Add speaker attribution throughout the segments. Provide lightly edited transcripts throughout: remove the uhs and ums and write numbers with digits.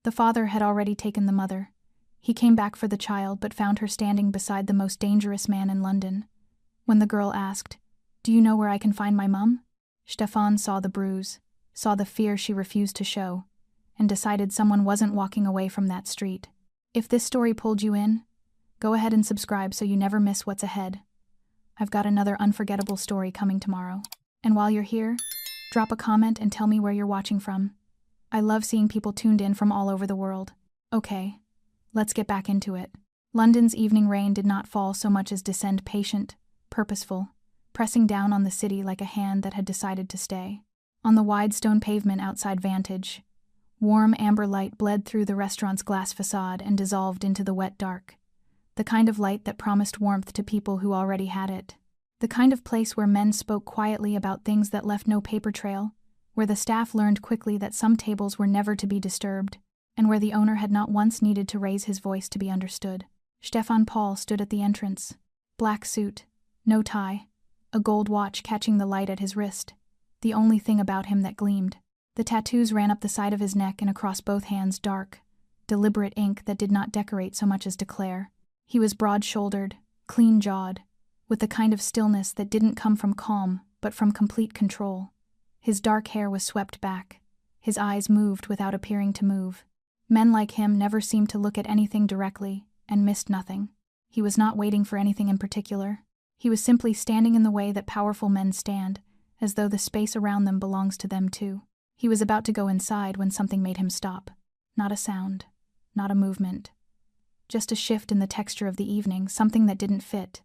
Speaker 1: The father had already taken the mother. He came back for the child but found her standing beside the most dangerous man in London. When the girl asked, "Do you know where I can find my mum?" Stefan saw the bruise, saw the fear she refused to show, and decided someone wasn't walking away from that street. If this story pulled you in, go ahead and subscribe so you never miss what's ahead. I've got another unforgettable story coming tomorrow. And while you're here, drop a comment and tell me where you're watching from. I love seeing people tuned in from all over the world. Okay, let's get back into it. London's evening rain did not fall so much as descend patient, purposeful, pressing down on the city like a hand that had decided to stay. On the wide stone pavement outside Vantage, warm amber light bled through the restaurant's glass facade and dissolved into the wet dark. The kind of light that promised warmth to people who already had it. The kind of place where men spoke quietly about things that left no paper trail, where the staff learned quickly that some tables were never to be disturbed, and where the owner had not once needed to raise his voice to be understood. Stefan Paul stood at the entrance. Black suit, no tie, a gold watch catching the light at his wrist, the only thing about him that gleamed. The tattoos ran up the side of his neck and across both hands, dark, deliberate ink that did not decorate so much as declare. He was broad-shouldered, clean-jawed, with the kind of stillness that didn't come from calm, but from complete control. His dark hair was swept back. His eyes moved without appearing to move. Men like him never seemed to look at anything directly, and missed nothing. He was not waiting for anything in particular. He was simply standing in the way that powerful men stand, as though the space around them belongs to them too. He was about to go inside when something made him stop. Not a sound, not a movement. Just a shift in the texture of the evening, something that didn't fit.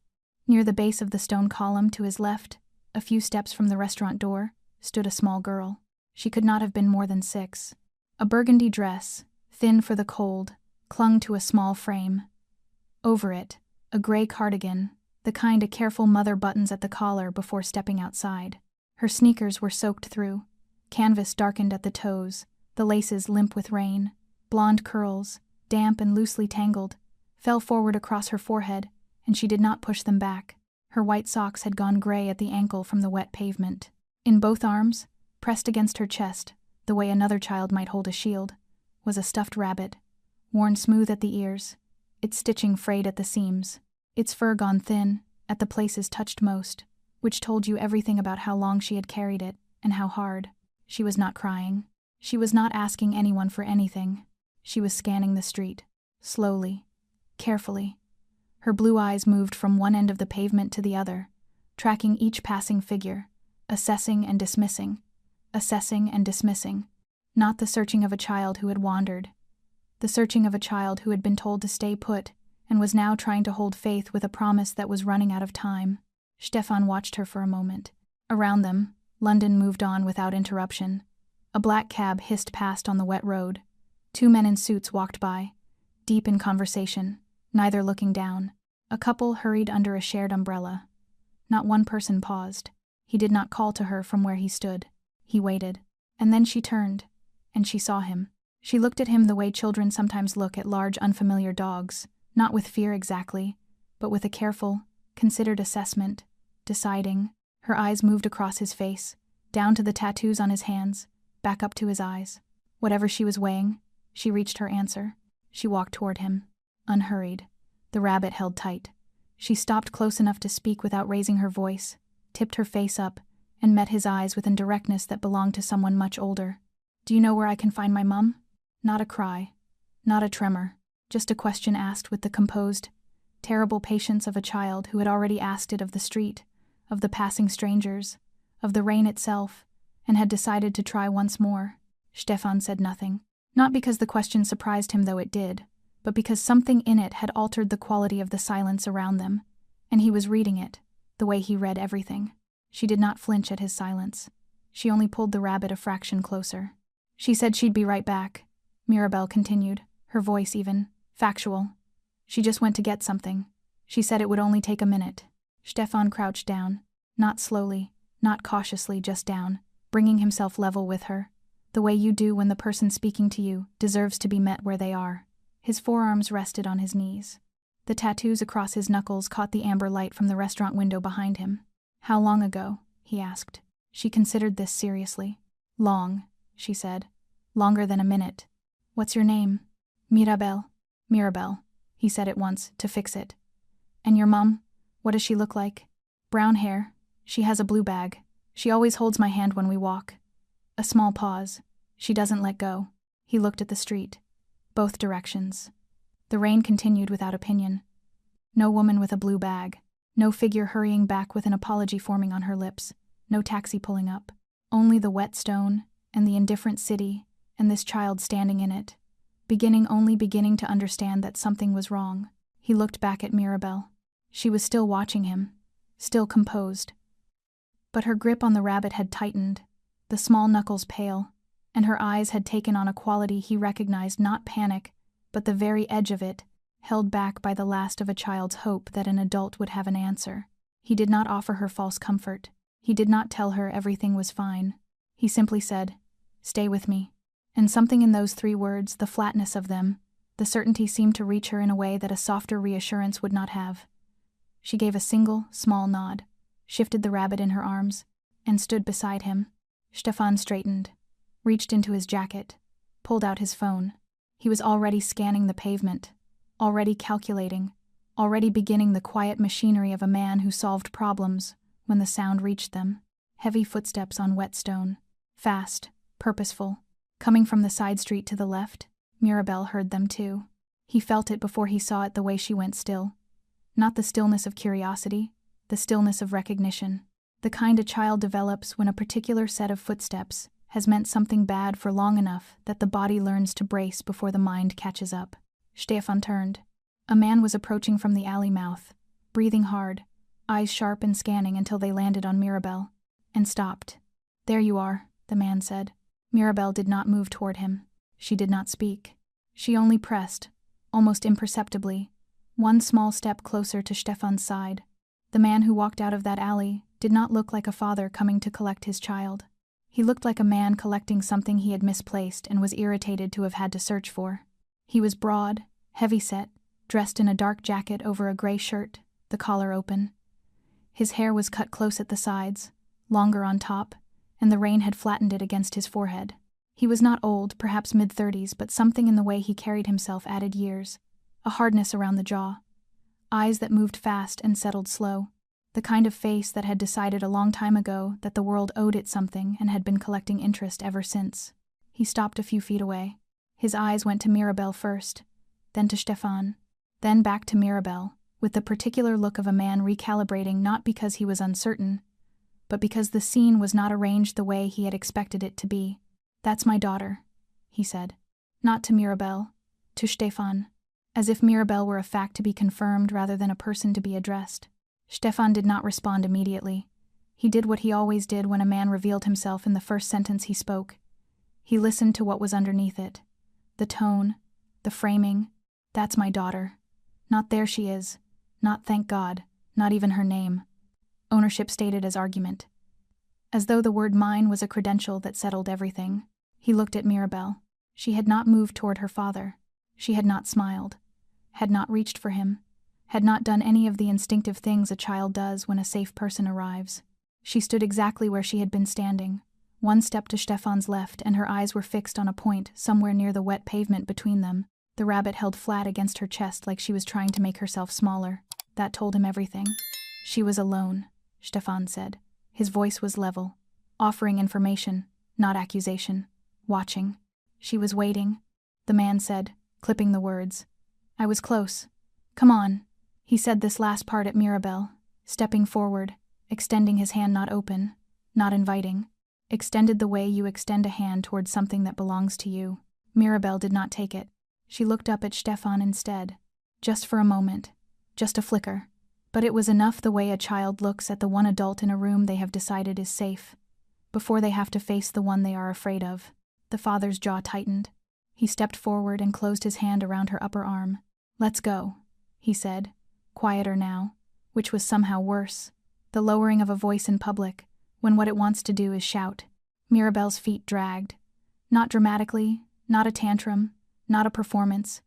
Speaker 1: Near the base of the stone column to his left, a few steps from the restaurant door, stood a small girl. She could not have been more than 6. A burgundy dress, thin for the cold, clung to a small frame. Over it, a gray cardigan, the kind a careful mother buttons at the collar before stepping outside. Her sneakers were soaked through, canvas darkened at the toes, the laces limp with rain. Blonde curls, damp and loosely tangled, fell forward across her forehead, and she did not push them back. Her white socks had gone gray at the ankle from the wet pavement. In both arms, pressed against her chest, the way another child might hold a shield, was a stuffed rabbit, worn smooth at the ears, its stitching frayed at the seams, its fur gone thin, at the places touched most, which told you everything about how long she had carried it, and how hard. She was not crying. She was not asking anyone for anything. She was scanning the street, slowly, carefully. Her blue eyes moved from one end of the pavement to the other, tracking each passing figure, assessing and dismissing, not the searching of a child who had wandered, the searching of a child who had been told to stay put and was now trying to hold faith with a promise that was running out of time. Stefan watched her for a moment. Around them, London moved on without interruption. A black cab hissed past on the wet road. 2 men in suits walked by, deep in conversation, neither looking down. A couple hurried under a shared umbrella. Not one person paused. He did not call to her from where he stood. He waited. And then she turned, and she saw him. She looked at him the way children sometimes look at large unfamiliar dogs, not with fear exactly, but with a careful, considered assessment, deciding. Her eyes moved across his face, down to the tattoos on his hands, back up to his eyes. Whatever she was weighing, she reached her answer. She walked toward him, unhurried, the rabbit held tight. She stopped close enough to speak without raising her voice, tipped her face up, and met his eyes with a directness that belonged to someone much older. "Do you know where I can find my mum?" Not a cry, not a tremor, just a question asked with the composed, terrible patience of a child who had already asked it of the street, of the passing strangers, of the rain itself, and had decided to try once more. Stefan said nothing. Not because the question surprised him, though it did, but because something in it had altered the quality of the silence around them, and he was reading it, the way he read everything. She did not flinch at his silence. She only pulled the rabbit a fraction closer. "She said she'd be right back," Mirabelle continued, her voice even, factual. "She just went to get something. She said it would only take a minute." Stefan crouched down, not slowly, not cautiously, just down, bringing himself level with her, the way you do when the person speaking to you deserves to be met where they are. His forearms rested on his knees. The tattoos across his knuckles caught the amber light from the restaurant window behind him. "How long ago?" he asked. She considered this seriously. "Long," she said. "Longer than a minute." What's your name? Mirabel. Mirabel, he said at once, to fix it. And your mum? What does she look like? Brown hair. She has a blue bag. She always holds my hand when we walk. A small pause. She doesn't let go. He looked at the street. Both directions. The rain continued without opinion. No woman with a blue bag. No figure hurrying back with an apology forming on her lips. No taxi pulling up. Only the wet stone, and the indifferent city, and this child standing in it. Only beginning to understand that something was wrong. He looked back at Mirabel. She was still watching him. Still composed. But her grip on the rabbit had tightened, the small knuckles pale, and her eyes had taken on a quality he recognized, not panic, but the very edge of it, held back by the last of a child's hope that an adult would have an answer. He did not offer her false comfort. He did not tell her everything was fine. He simply said, "Stay with me." And something in those 3 words, the flatness of them, the certainty seemed to reach her in a way that a softer reassurance would not have. She gave a single, small nod, shifted the rabbit in her arms, and stood beside him. Stefan straightened, reached into his jacket, pulled out his phone. He was already scanning the pavement, already calculating, already beginning the quiet machinery of a man who solved problems when the sound reached them. Heavy footsteps on wet stone, fast, purposeful, coming from the side street to the left. Mirabel heard them too. He felt it before he saw it the way she went still. Not the stillness of curiosity, the stillness of recognition. The kind a child develops when a particular set of footsteps has meant something bad for long enough that the body learns to brace before the mind catches up. Stefan turned. A man was approaching from the alley mouth, breathing hard, eyes sharp and scanning until they landed on Mirabel, and stopped. "There you are," the man said. Mirabel did not move toward him. She did not speak. She only pressed, almost imperceptibly, one small step closer to Stefan's side. The man who walked out of that alley did not look like a father coming to collect his child. He looked like a man collecting something he had misplaced and was irritated to have had to search for. He was broad, heavy-set, dressed in a dark jacket over a gray shirt, the collar open. His hair was cut close at the sides, longer on top, and the rain had flattened it against his forehead. He was not old, perhaps mid-30s, but something in the way he carried himself added years. A hardness around the jaw. Eyes that moved fast and settled slow. The kind of face that had decided a long time ago that the world owed it something and had been collecting interest ever since. He stopped a few feet away. His eyes went to Mirabel first, then to Stefan, then back to Mirabel, with the particular look of a man recalibrating not because he was uncertain, but because the scene was not arranged the way he had expected it to be. "That's my daughter," he said. Not to Mirabel, to Stefan, as if Mirabel were a fact to be confirmed rather than a person to be addressed. Stefan did not respond immediately. He did what he always did when a man revealed himself in the first sentence he spoke. He listened to what was underneath it. The tone, the framing. "That's my daughter. Not there she is. Not thank God. Not even her name." Ownership stated as argument. As though the word mine was a credential that settled everything. He looked at Mirabel. She had not moved toward her father. She had not smiled. Had not reached for him. Had not done any of the instinctive things a child does when a safe person arrives. She stood exactly where she had been standing, one step to Stefan's left, and her eyes were fixed on a point somewhere near the wet pavement between them. The rabbit held flat against her chest like she was trying to make herself smaller. That told him everything. She was alone, Stefan said. His voice was level, offering information, not accusation. Watching. She was waiting, the man said, clipping the words. "I was close. Come on." He said this last part at Mirabel, stepping forward, extending his hand, not open, not inviting. Extended the way you extend a hand toward something that belongs to you. Mirabel did not take it. She looked up at Stefan instead. Just for a moment. Just a flicker. But it was enough the way a child looks at the one adult in a room they have decided is safe, before they have to face the one they are afraid of. The father's jaw tightened. He stepped forward and closed his hand around her upper arm. "Let's go," he said, quieter now, which was somehow worse. The lowering of a voice in public, when what it wants to do is shout. Mirabel's feet dragged. Not dramatically, not a tantrum, not a performance,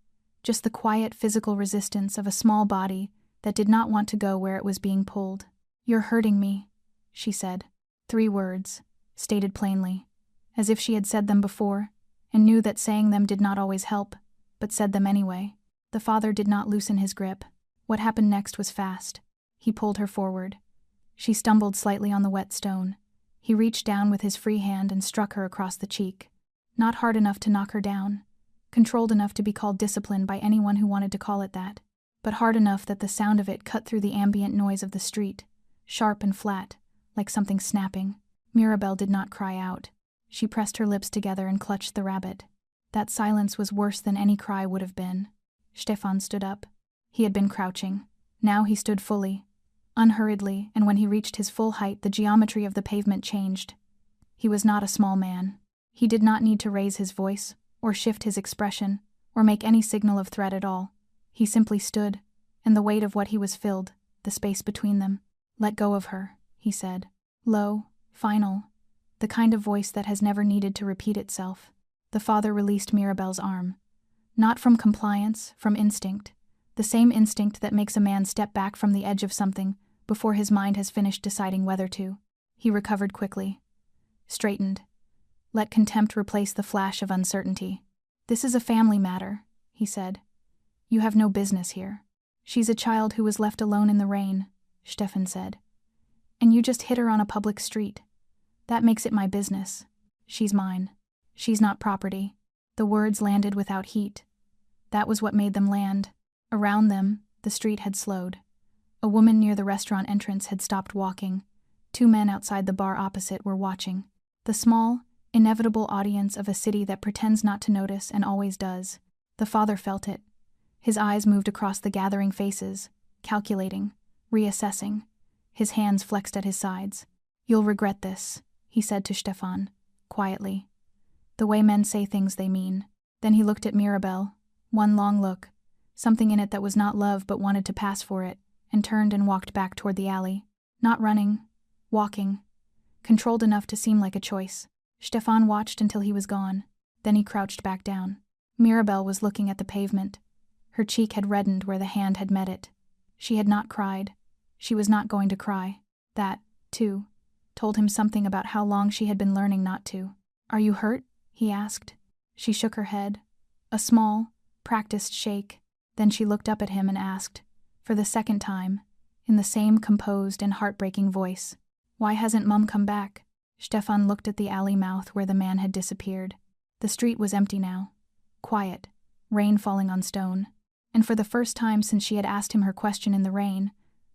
Speaker 1: just the quiet physical resistance of a small body that did not want to go where it was being pulled. "You're hurting me," she said. 3 words, stated plainly, as if she had said them before, and knew that saying them did not always help, but said them anyway. The father did not loosen his grip. What happened next was fast. He pulled her forward. She stumbled slightly on the wet stone. He reached down with his free hand and struck her across the cheek. Not hard enough to knock her down, controlled enough to be called discipline by anyone who wanted to call it that, but hard enough that the sound of it cut through the ambient noise of the street, sharp and flat, like something snapping. Mirabel did not cry out. She pressed her lips together and clutched the rabbit. That silence was worse than any cry would have been. Stefan stood up. He had been crouching. Now he stood fully, unhurriedly, and when he reached his full height, the geometry of the pavement changed. He was not a small man. He did not need to raise his voice, or shift his expression, or make any signal of threat at all. He simply stood, and the weight of what he was filled, the space between them. "Let go of her," he said. Low, final, the kind of voice that has never needed to repeat itself. The father released Mirabel's arm. Not from compliance, from instinct. The same instinct that makes a man step back from the edge of something before his mind has finished deciding whether to. He recovered quickly. Straightened. Let contempt replace the flash of uncertainty. "This is a family matter," he said. "You have no business here." "She's a child who was left alone in the rain," Stefan said. "And you just hit her on a public street. That makes it my business. She's mine. She's not property." The words landed without heat. That was what made them land. Around them, the street had slowed. A woman near the restaurant entrance had stopped walking. 2 men outside the bar opposite were watching. The small, inevitable audience of a city that pretends not to notice and always does. The father felt it. His eyes moved across the gathering faces, calculating, reassessing. His hands flexed at his sides. "You'll regret this," he said to Stefan, quietly. The way men say things they mean. Then he looked at Mirabel, one long look, something in it that was not love but wanted to pass for it, and turned and walked back toward the alley. Not running, walking, controlled enough to seem like a choice. Stefan watched until he was gone. Then he crouched back down. Mirabel was looking at the pavement. Her cheek had reddened where the hand had met it. She had not cried. She was not going to cry. That, too, told him something about how long she had been learning not to. "Are you hurt?" he asked. She shook her head. A small, practiced shake. Then she looked up at him and asked, for the second time, in the same composed and heartbreaking voice, "Why hasn't Mum come back?" Stefan looked at the alley mouth where the man had disappeared. The street was empty now. Quiet, rain falling on stone. And for the first time since she had asked him her question in the rain,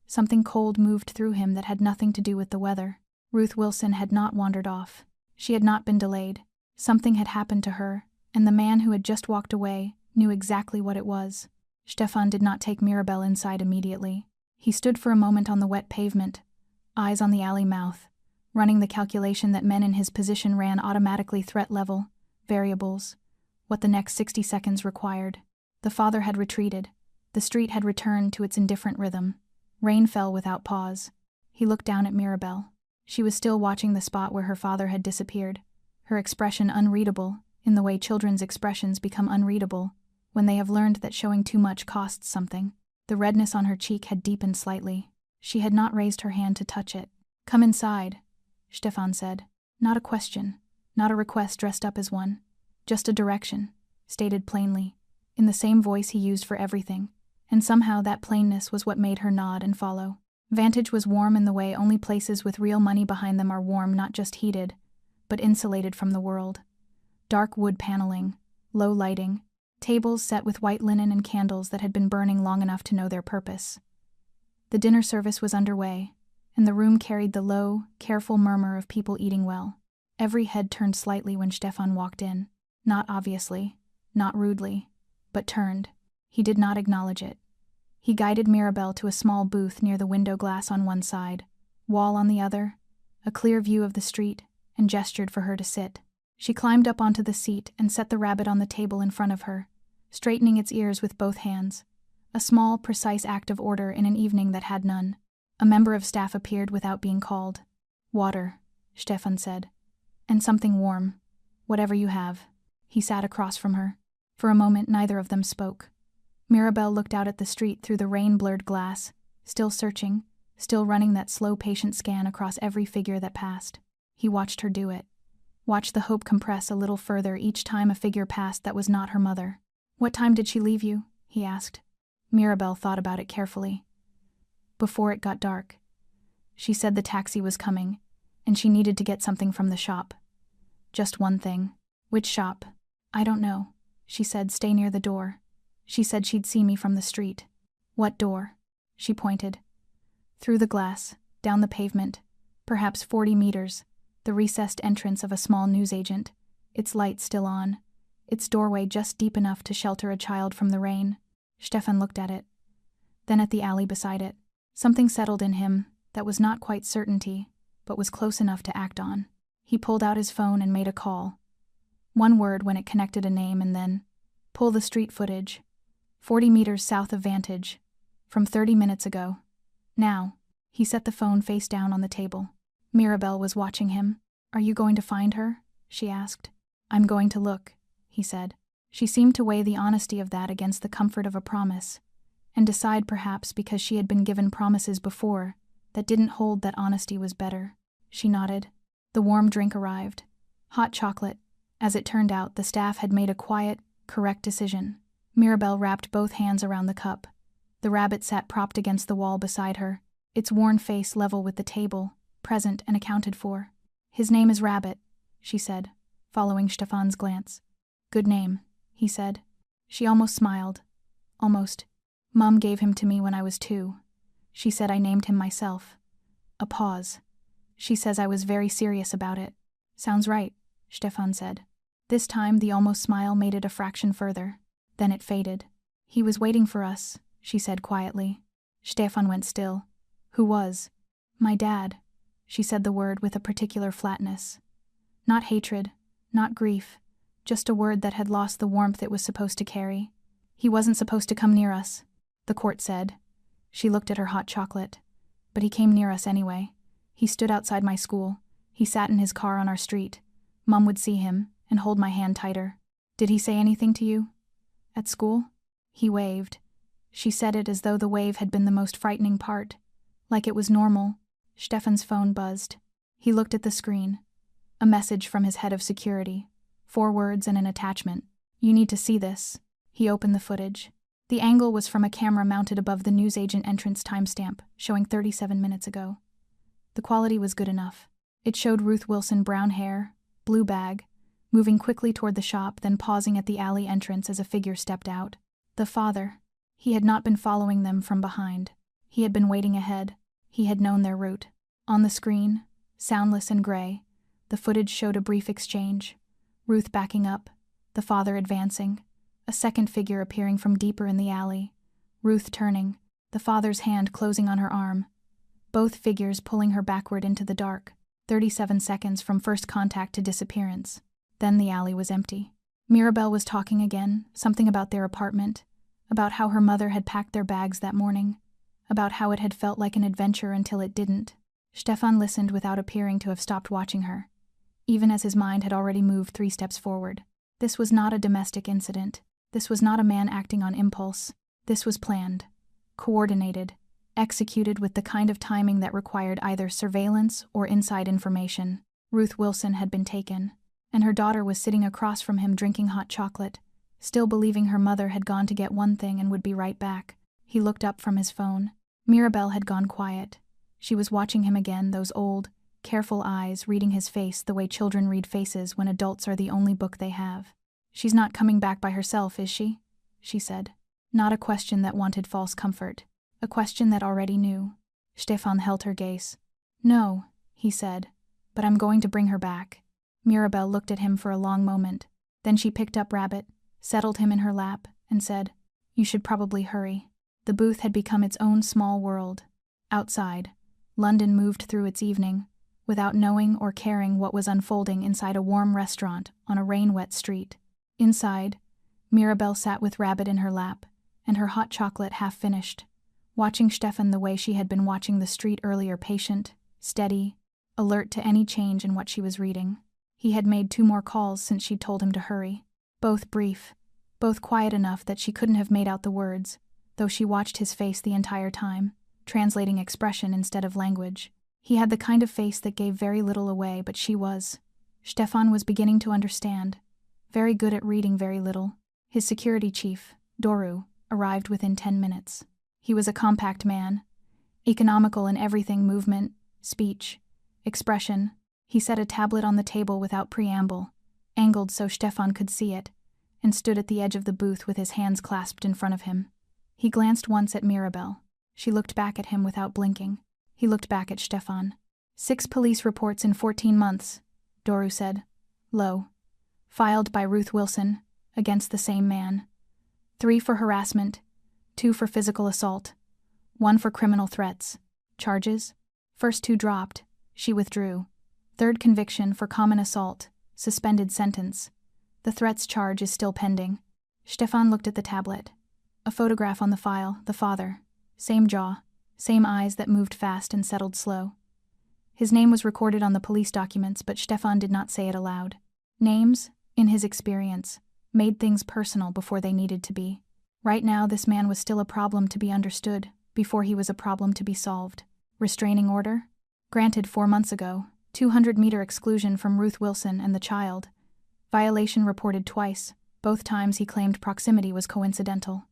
Speaker 1: something cold moved through him that had nothing to do with the weather. Ruth Wilson had not wandered off. She had not been delayed. Something had happened to her, and the man who had just walked away knew exactly what it was. Stefan did not take Mirabel inside immediately. He stood for a moment on the wet pavement, eyes on the alley mouth, running the calculation that men in his position ran automatically: threat level, variables, what the next 60 seconds required. The father had retreated. The street had returned to its indifferent rhythm. Rain fell without pause. He looked down at Mirabel. She was still watching the spot where her father had disappeared, her expression unreadable, in the way children's expressions become unreadable when they have learned that showing too much costs something. The redness on her cheek had deepened slightly. She had not raised her hand to touch it. "Come inside," Stefan said. Not a question, not a request dressed up as one. Just a direction, stated plainly, in the same voice he used for everything, and somehow that plainness was what made her nod and follow. Vantage was warm in the way only places with real money behind them are warm, not just heated, but insulated from the world. Dark wood paneling, low lighting, tables set with white linen and candles that had been burning long enough to know their purpose. The dinner service was underway, and the room carried the low, careful murmur of people eating well. Every head turned slightly when Stefan walked in. Not obviously, not rudely, but turned. He did not acknowledge it. He guided Mirabel to a small booth near the window glass on one side, wall on the other, a clear view of the street, and gestured for her to sit. She climbed up onto the seat and set the rabbit on the table in front of her, straightening its ears with both hands. A small, precise act of order in an evening that had none. A member of staff appeared without being called. "Water," Stefan said. "And something warm. Whatever you have." He sat across from her. For a moment neither of them spoke. Mirabel looked out at the street through the rain-blurred glass, still searching, still running that slow, patient scan across every figure that passed. He watched her do it. Watched the hope compress a little further each time a figure passed that was not her mother. "What time did she leave you?" he asked. Mirabel thought about it carefully. "Before it got dark. She said the taxi was coming, and she needed to get something from the shop. Just one thing." "Which shop?" "I don't know. She said stay near the door. She said she'd see me from the street." "What door?" She pointed. "Through the glass, down the pavement, perhaps 40 meters, the recessed entrance of a small newsagent, its light still on, its doorway just deep enough to shelter a child from the rain." Stefan looked at it, then at the alley beside it. Something settled in him that was not quite certainty, but was close enough to act on. He pulled out his phone and made a call. One word when it connected a name, and then, "Pull the street footage. 40 meters south of Vantage. From 30 minutes ago. Now." He set the phone face down on the table. Mirabel was watching him. "Are you going to find her?" she asked. "I'm going to look," he said. She seemed to weigh the honesty of that against the comfort of a promise, and decide perhaps because she had been given promises before that didn't hold that honesty was better. She nodded. The warm drink arrived. Hot chocolate. As it turned out, the staff had made a quiet, correct decision. Mirabel wrapped both hands around the cup. The rabbit sat propped against the wall beside her, its worn face level with the table, present and accounted for. "His name is Rabbit," she said, following Stefan's glance. "Good name," he said. She almost smiled. Almost. "Mum gave him to me when I was 2. She said I named him myself." A pause. "She says I was very serious about it." "Sounds right," Stefan said. This time the almost smile made it a fraction further. Then it faded. "He was waiting for us," she said quietly. Stefan went still. "Who was?" "My dad." She said the word with a particular flatness. Not hatred, not grief, just a word that had lost the warmth it was supposed to carry. "He wasn't supposed to come near us," the court said. She looked at her hot chocolate. "But he came near us anyway. He stood outside my school. He sat in his car on our street. Mum would see him and hold my hand tighter." "Did he say anything to you? At school?" He waved. She said it as though the wave had been the most frightening part. Like it was normal. Stefan's phone buzzed. He looked at the screen. A message from his head of security. 4 words and an attachment. "You need to see this." He opened the footage. The angle was from a camera mounted above the newsagent entrance timestamp, showing 37 minutes ago. The quality was good enough. It showed Ruth Wilson, brown hair, blue bag, moving quickly toward the shop, then pausing at the alley entrance as a figure stepped out. The father. He had not been following them from behind. He had been waiting ahead. He had known their route. On the screen, soundless and gray, the footage showed a brief exchange. Ruth backing up, the father advancing, a second figure appearing from deeper in the alley. Ruth turning, the father's hand closing on her arm. Both figures pulling her backward into the dark. 37 seconds from first contact to disappearance. Then the alley was empty. Mirabel was talking again, something about their apartment, about how her mother had packed their bags that morning, about how it had felt like an adventure until it didn't. Stefan listened without appearing to have stopped watching her, even as his mind had already moved 3 steps forward. This was not a domestic incident. This was not a man acting on impulse. This was planned, coordinated, executed with the kind of timing that required either surveillance or inside information. Ruth Wilson had been taken, and her daughter was sitting across from him drinking hot chocolate, still believing her mother had gone to get one thing and would be right back. He looked up from his phone. Mirabel had gone quiet. She was watching him again, those old, careful eyes reading his face the way children read faces when adults are the only book they have. "She's not coming back by herself, is she?" she said. Not a question that wanted false comfort. A question that already knew. Stefan held her gaze. "No," he said, "but I'm going to bring her back." Mirabel looked at him for a long moment. Then she picked up Rabbit, settled him in her lap, and said, "You should probably hurry." The booth had become its own small world. Outside, London moved through its evening, without knowing or caring what was unfolding inside a warm restaurant on a rain-wet street. Inside, Mirabel sat with Rabbit in her lap, and her hot chocolate half finished, watching Stefan the way she had been watching the street earlier, patient, steady, alert to any change in what she was reading. He had made 2 more calls since she'd told him to hurry. Both brief, both quiet enough that she couldn't have made out the words, though she watched his face the entire time, translating expression instead of language. He had the kind of face that gave very little away, but she was Stefan was beginning to understand. Very good at reading very little. His security chief, Doru, arrived within 10 minutes. He was a compact man, economical in everything: movement, speech, expression. He set a tablet on the table without preamble, angled so Stefan could see it, and stood at the edge of the booth with his hands clasped in front of him. He glanced once at Mirabel. She looked back at him without blinking. He looked back at Stefan. 6 police reports in 14 months, Doru said, low. Filed by Ruth Wilson, against the same man. 3 for harassment, 2 for physical assault, 1 for criminal threats. Charges? First 2 dropped, she withdrew. 3rd conviction for common assault, suspended sentence. The threats charge is still pending. Stefan looked at the tablet. A photograph on the file, the father. Same jaw, same eyes that moved fast and settled slow. His name was recorded on the police documents, but Stefan did not say it aloud. Names, in his experience, made things personal before they needed to be. Right now, this man was still a problem to be understood, before he was a problem to be solved. Restraining order? Granted 4 months ago. 200-meter exclusion from Ruth Wilson and the child. Violation reported twice. Both times he claimed proximity was coincidental.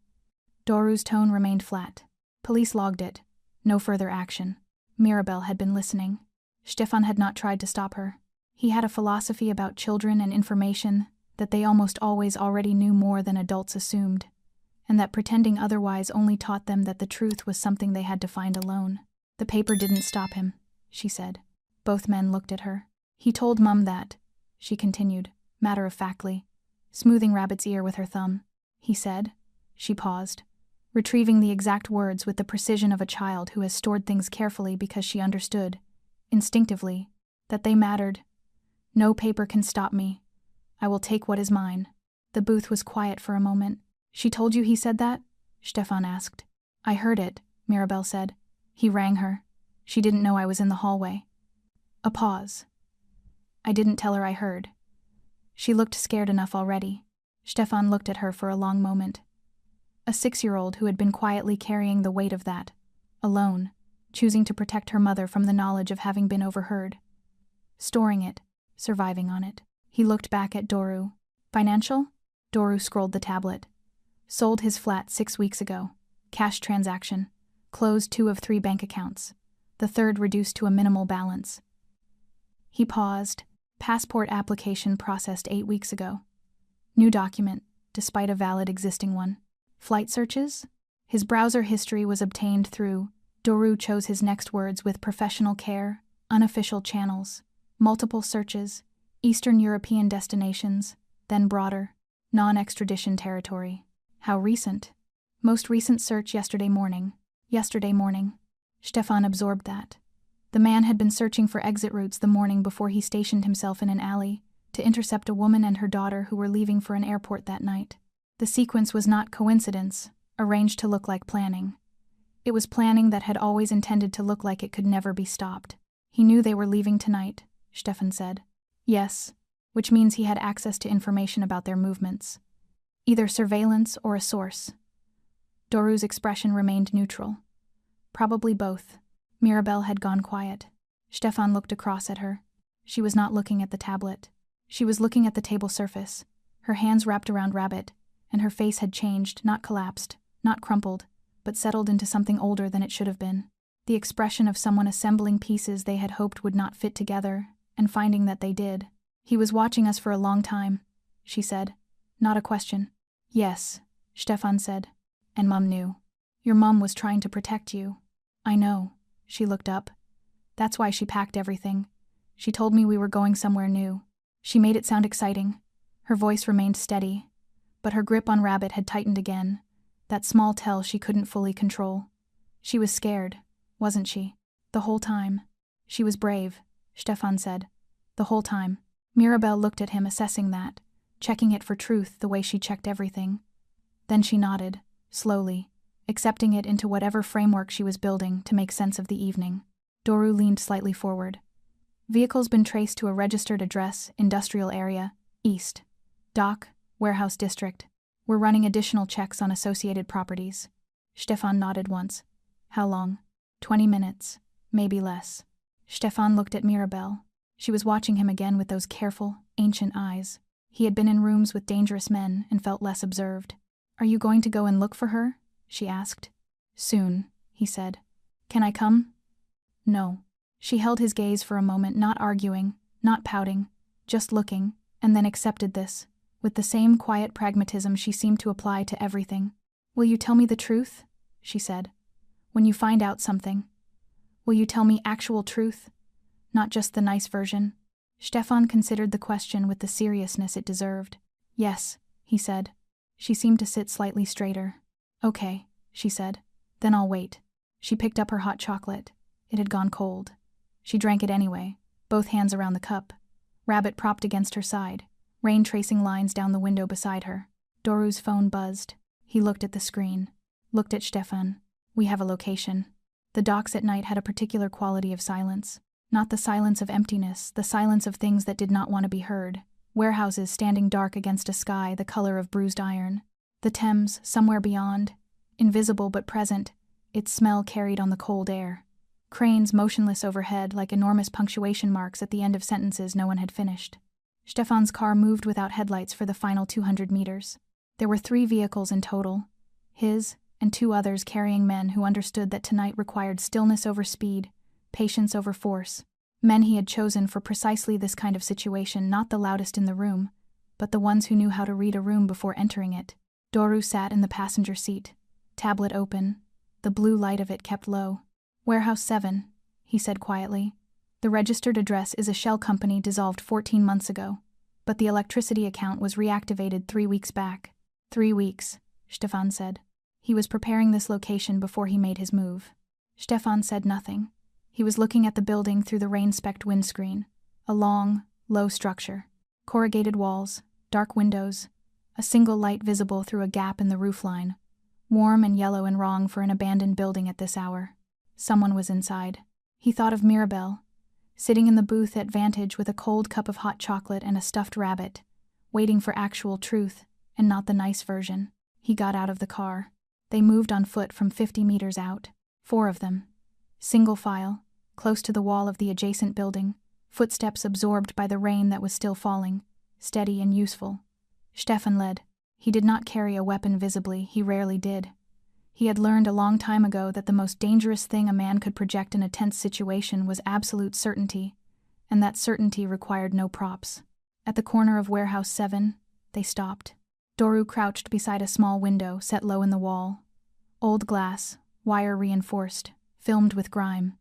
Speaker 1: Doru's tone remained flat. Police logged it. No further action. Mirabel had been listening. Stefan had not tried to stop her. He had a philosophy about children and information that they almost always already knew more than adults assumed, and that pretending otherwise only taught them that the truth was something they had to find alone. The paper didn't stop him, she said. Both men looked at her. He told Mum that, she continued, matter-of-factly, smoothing Rabbit's ear with her thumb. He said. She paused, retrieving the exact words with the precision of a child who has stored things carefully because she understood, instinctively, that they mattered. No paper can stop me. I will take what is mine. The booth was quiet for a moment. She told you he said that? Stefan asked. I heard it, Mirabel said. He rang her. She didn't know I was in the hallway. A pause. I didn't tell her I heard. She looked scared enough already. Stefan looked at her for a long moment. A 6-year-old who had been quietly carrying the weight of that, alone, choosing to protect her mother from the knowledge of having been overheard. Storing it, surviving on it. He looked back at Doru. Financial? Doru scrolled the tablet. Sold his flat 6 weeks ago. Cash transaction. Closed 2 of 3 bank accounts. The 3rd reduced to a minimal balance. He paused. Passport application processed 8 weeks ago. New document, despite a valid existing one. Flight searches? His browser history was obtained through, Doru chose his next words with professional care, unofficial channels, multiple searches, Eastern European destinations, then broader, non-extradition territory. How recent? Most recent search yesterday morning. Yesterday morning. Stefan absorbed that. The man had been searching for exit routes the morning before he stationed himself in an alley to intercept a woman and her daughter who were leaving for an airport that night. The sequence was not coincidence, arranged to look like planning. It was planning that had always intended to look like it could never be stopped. He knew they were leaving tonight, Stefan said. Yes, which means he had access to information about their movements. Either surveillance or a source. Doru's expression remained neutral. Probably both. Mirabel had gone quiet. Stefan looked across at her. She was not looking at the tablet. She was looking at the table surface, her hands wrapped around Rabbit, and her face had changed, not collapsed, not crumpled, but settled into something older than it should have been. The expression of someone assembling pieces they had hoped would not fit together, and finding that they did. He was watching us for a long time, she said. Not a question. Yes, Stefan said. And Mum knew. Your mum was trying to protect you. I know. She looked up. That's why she packed everything. She told me we were going somewhere new. She made it sound exciting. Her voice remained steady, but her grip on Rabbit had tightened again, that small tell she couldn't fully control. She was scared, wasn't she? The whole time. She was brave, Stefan said. The whole time. Mirabel looked at him, assessing that, checking it for truth the way she checked everything. Then she nodded, slowly, accepting it into whatever framework she was building to make sense of the evening. Doru leaned slightly forward. Vehicle's been traced to a registered address, industrial area, east. Dock, warehouse district. We're running additional checks on associated properties. Stefan nodded once. How long? 20 minutes, maybe less. Stefan looked at Mirabel. She was watching him again with those careful, ancient eyes. He had been in rooms with dangerous men and felt less observed. "Are you going to go and look for her?" she asked. "Soon," he said. "Can I come?" "No." She held his gaze for a moment, not arguing, not pouting, just looking, and then accepted this, with the same quiet pragmatism she seemed to apply to everything. "Will you tell me the truth?" she said. "When you find out something. Will you tell me actual truth? Not just the nice version?" Stefan considered the question with the seriousness it deserved. "Yes," he said. She seemed to sit slightly straighter. "Okay," she said. "Then I'll wait." She picked up her hot chocolate. It had gone cold. She drank it anyway, both hands around the cup. Rabbit propped against her side, rain tracing lines down the window beside her. Doru's phone buzzed. He looked at the screen. Looked at Stefan. "We have a location." The docks at night had a particular quality of silence. Not the silence of emptiness, the silence of things that did not want to be heard. Warehouses standing dark against a sky the color of bruised iron. The Thames, somewhere beyond, invisible but present, its smell carried on the cold air. Cranes motionless overhead like enormous punctuation marks at the end of sentences no one had finished. Stefan's car moved without headlights for the final 200 meters. There were 3 vehicles in total, his and 2 others carrying men who understood that tonight required stillness over speed, patience over force. Men he had chosen for precisely this kind of situation, not the loudest in the room, but the ones who knew how to read a room before entering it. Doru sat in the passenger seat, tablet open, the blue light of it kept low. "Warehouse 7, he said quietly. "The registered address is a shell company dissolved 14 months ago, but the electricity account was reactivated 3 weeks back." 3 weeks, Stefan said. He was preparing this location before he made his move. Stefan said nothing. He was looking at the building through the rain-specked windscreen. A long, low structure. Corrugated walls, dark windows, a single light visible through a gap in the roofline. Warm and yellow and wrong for an abandoned building at this hour. Someone was inside. He thought of Mirabelle, sitting in the booth at Vantage with a cold cup of hot chocolate and a stuffed rabbit, waiting for actual truth and not the nice version. He got out of the car. They moved on foot from 50 meters out. 4 of them. Single file, close to the wall of the adjacent building, footsteps absorbed by the rain that was still falling, steady and useful. Stefan led. He did not carry a weapon visibly, he rarely did. He had learned a long time ago that the most dangerous thing a man could project in a tense situation was absolute certainty, and that certainty required no props. At the corner of Warehouse 7, they stopped. Doru crouched beside a small window set low in the wall. Old glass, wire reinforced, filmed with grime.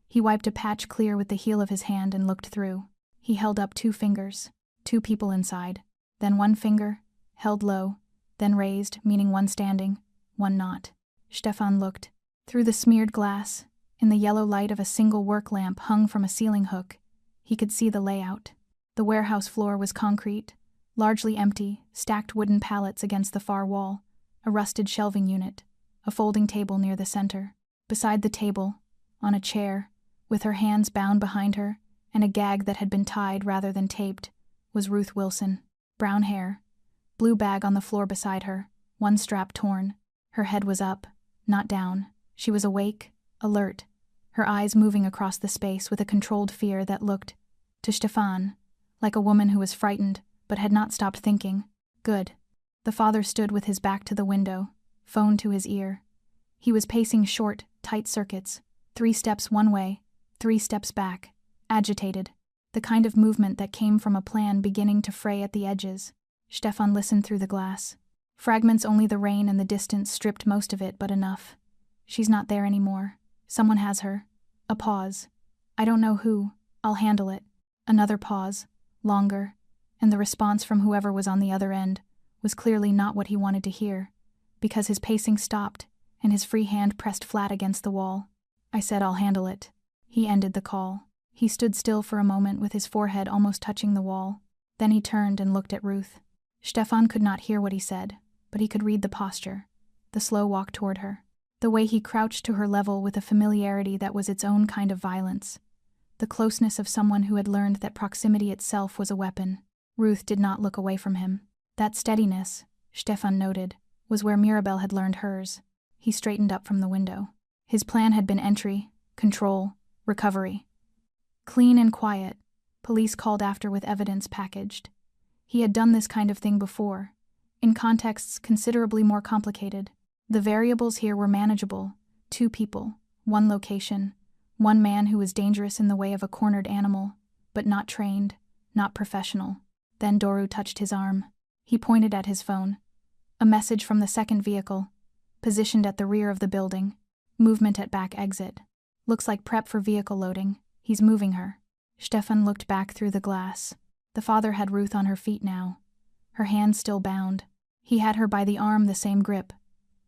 Speaker 1: He wiped a patch clear with the heel of his hand and looked through. He held up 2 fingers, 2 people inside, then 1 finger, held low, then raised, meaning 1 standing, 1 not. Stefan looked. Through the smeared glass, in the yellow light of a single work lamp hung from a ceiling hook, he could see the layout. The warehouse floor was concrete, largely empty, stacked wooden pallets against the far wall, a rusted shelving unit, a folding table near the center. Beside the table, on a chair, with her hands bound behind her and a gag that had been tied rather than taped, was Ruth Wilson. Brown hair, blue bag on the floor beside her, 1 strap torn. Her head was up, not down. She was awake, alert, her eyes moving across the space with a controlled fear that looked, to Stefan, like a woman who was frightened but had not stopped thinking. Good. The father stood with his back to the window, phone to his ear. He was pacing short, tight circuits, 3 steps one way, 3 steps back, agitated, the kind of movement that came from a plan beginning to fray at the edges. Stefan listened through the glass. Fragments only the rain and the distance stripped most of it, but enough. She's not there anymore. Someone has her. A pause. I don't know who. I'll handle it. Another pause. Longer. And the response from whoever was on the other end was clearly not what he wanted to hear, because his pacing stopped and his free hand pressed flat against the wall. I said I'll handle it. He ended the call. He stood still for a moment with his forehead almost touching the wall. Then he turned and looked at Ruth. Stefan could not hear what he said, but he could read the posture, the slow walk toward her, the way he crouched to her level with a familiarity that was its own kind of violence, the closeness of someone who had learned that proximity itself was a weapon. Ruth did not look away from him. That steadiness, Stefan noted, was where Mirabelle had learned hers. He straightened up from the window. His plan had been entry, control, recovery. Clean and quiet, Police called after with evidence packaged. He had done this kind of thing before, in contexts considerably more complicated. The variables here were manageable: 2 people, 1 location, 1 man who was dangerous in the way of a cornered animal, but not trained, not professional. Then Doru touched his arm. He pointed at his phone. A message from the second vehicle, positioned at the rear of the building. Movement at back exit. Looks like prep for vehicle loading. He's moving her. Stefan looked back through the glass. The father had Ruth on her feet now, her hands still bound. He had her by the arm, the same grip,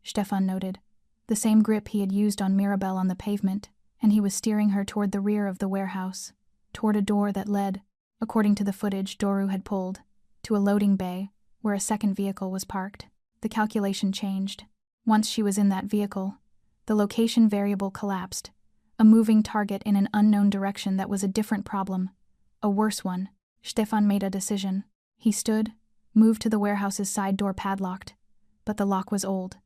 Speaker 1: Stefan noted, the same grip he had used on Mirabelle on the pavement, and he was steering her toward the rear of the warehouse, toward a door that led, according to the footage Doru had pulled, to a loading bay where a second vehicle was parked. The calculation changed. Once she was in that vehicle, the location variable collapsed, a moving target in an unknown direction that was a different problem, a worse one. Stefan made a decision. He stood, moved to the warehouse's side door padlocked, but the lock was old,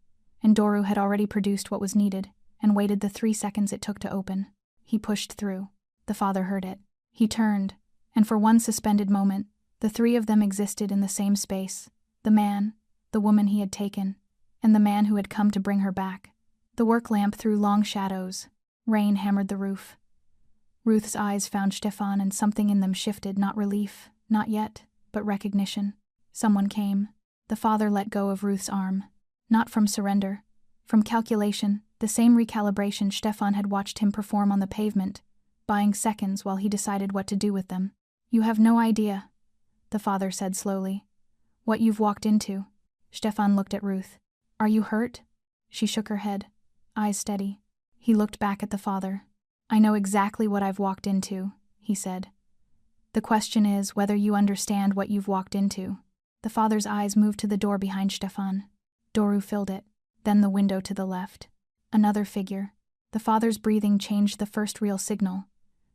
Speaker 1: and Doru had already produced what was needed and waited the 3 seconds it took to open. He pushed through. The father heard it. He turned, and for one suspended moment, the 3 of them existed in the same space: the man, the woman he had taken, and the man who had come to bring her back. The work lamp threw long shadows. Rain hammered the roof. Ruth's eyes found Stefan, and something in them shifted, not relief, not yet, but recognition. Someone came. The father let go of Ruth's arm. Not from surrender, from calculation, the same recalibration Stefan had watched him perform on the pavement, buying seconds while he decided what to do with them. "You have no idea," the father said slowly, "what you've walked into." Stefan looked at Ruth. "Are you hurt?" She shook her head, eyes steady. He looked back at the father. "I know exactly what I've walked into," he said. "The question is whether you understand what you've walked into." The father's eyes moved to the door behind Stefan. Doru filled it, then the window to the left. Another figure. The father's breathing changed the first real signal.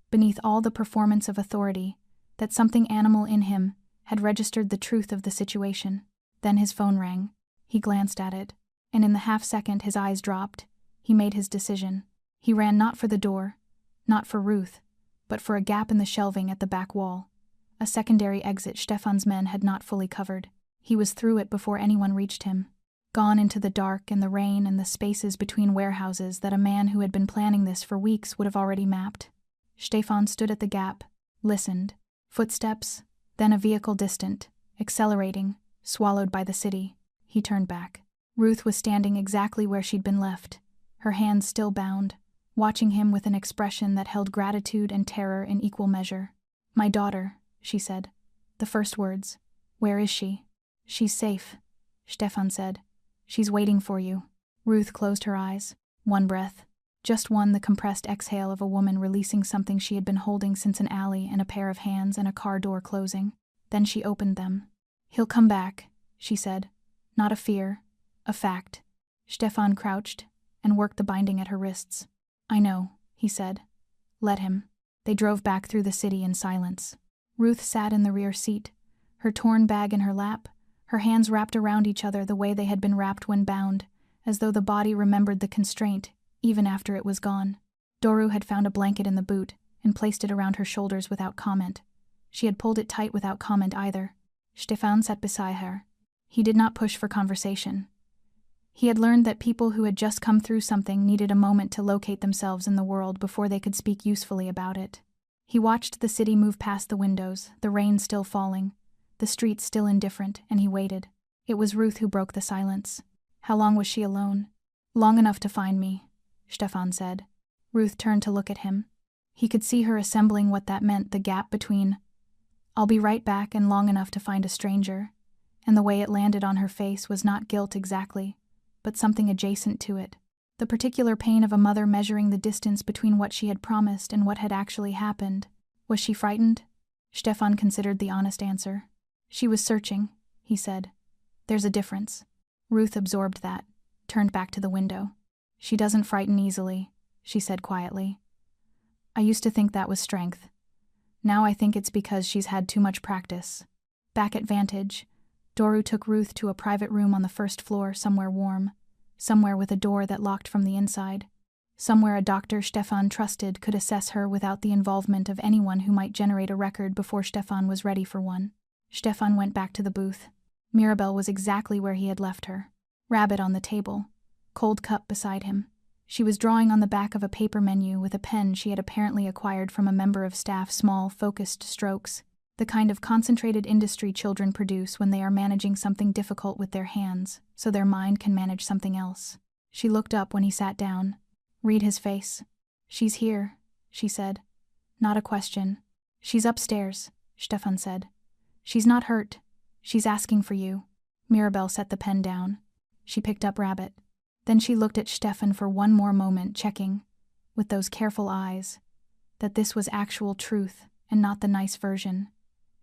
Speaker 1: Beneath all the performance of authority, that something animal in him had registered the truth of the situation. Then his phone rang. He glanced at it, and in the half-second his eyes dropped. He made his decision. He ran not for the door, not for Ruth, but for a gap in the shelving at the back wall. A secondary exit Stefan's men had not fully covered. He was through it before anyone reached him. Gone into the dark and the rain and the spaces between warehouses that a man who had been planning this for weeks would have already mapped. Stefan stood at the gap, listened. Footsteps, then a vehicle distant, accelerating, swallowed by the city. He turned back. Ruth was standing exactly where she'd been left, her hands still bound, watching him with an expression that held gratitude and terror in equal measure. "My daughter," she said. The first words. "Where is she?" "She's safe," Stefan said. "She's waiting for you." Ruth closed her eyes. One breath. Just one, the compressed exhale of a woman releasing something she had been holding since an alley and a pair of hands and a car door closing. Then she opened them. "He'll come back," she said. Not a fear, a fact. Stefan crouched and worked the binding at her wrists. "I know," he said. "Let him." They drove back through the city in silence. Ruth sat in the rear seat, her torn bag in her lap, her hands wrapped around each other the way they had been wrapped when bound, as though the body remembered the constraint, even after it was gone. Doru had found a blanket in the boot and placed it around her shoulders without comment. She had pulled it tight without comment either. Stefan sat beside her. He did not push for conversation. He had learned that people who had just come through something needed a moment to locate themselves in the world before they could speak usefully about it. He watched the city move past the windows, the rain still falling, the streets still indifferent, and he waited. It was Ruth who broke the silence. How long was she alone? "Long enough to find me," Stefan said. Ruth turned to look at him. He could see her assembling what that meant, the gap between "I'll be right back" and "long enough to find a stranger," and the way it landed on her face was not guilt exactly, but something adjacent to it. The particular pain of a mother measuring the distance between what she had promised and what had actually happened. Was she frightened? Stefan considered the honest answer. "She was searching," he said. "There's a difference." Ruth absorbed that, turned back to the window. "She doesn't frighten easily," she said quietly. "I used to think that was strength. Now I think it's because she's had too much practice." Back at Vantage, Doru took Ruth to a private room on the first floor, somewhere warm, somewhere with a door that locked from the inside. Somewhere a doctor Stefan trusted could assess her without the involvement of anyone who might generate a record before Stefan was ready for one. Stefan went back to the booth. Mirabel was exactly where he had left her. Rabbit on the table. Cold cup beside him. She was drawing on the back of a paper menu with a pen she had apparently acquired from a member of staff, small, focused strokes, the kind of concentrated industry children produce when they are managing something difficult with their hands, so their mind can manage something else. She looked up when he sat down. Read his face. "She's here," she said. Not a question. "She's upstairs," Stefan said. "She's not hurt. She's asking for you." Mirabel set the pen down. She picked up Rabbit. Then she looked at Stefan for one more moment, checking, with those careful eyes, that this was actual truth and not the nice version.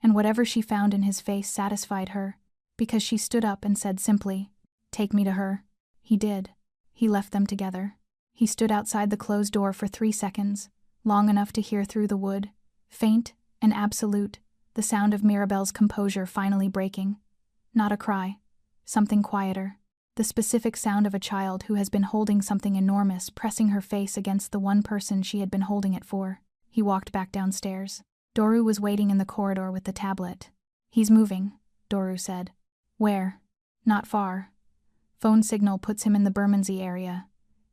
Speaker 1: And whatever she found in his face satisfied her, because she stood up and said simply, "Take me to her." He did. He left them together. He stood outside the closed door for 3 seconds, long enough to hear through the wood, faint and absolute, the sound of Mirabel's composure finally breaking. Not a cry. Something quieter. The specific sound of a child who has been holding something enormous, pressing her face against the one person she had been holding it for. He walked back downstairs. Doru was waiting in the corridor with the tablet. "He's moving," Doru said. "Where?" "Not far. Phone signal puts him in the Bermondsey area.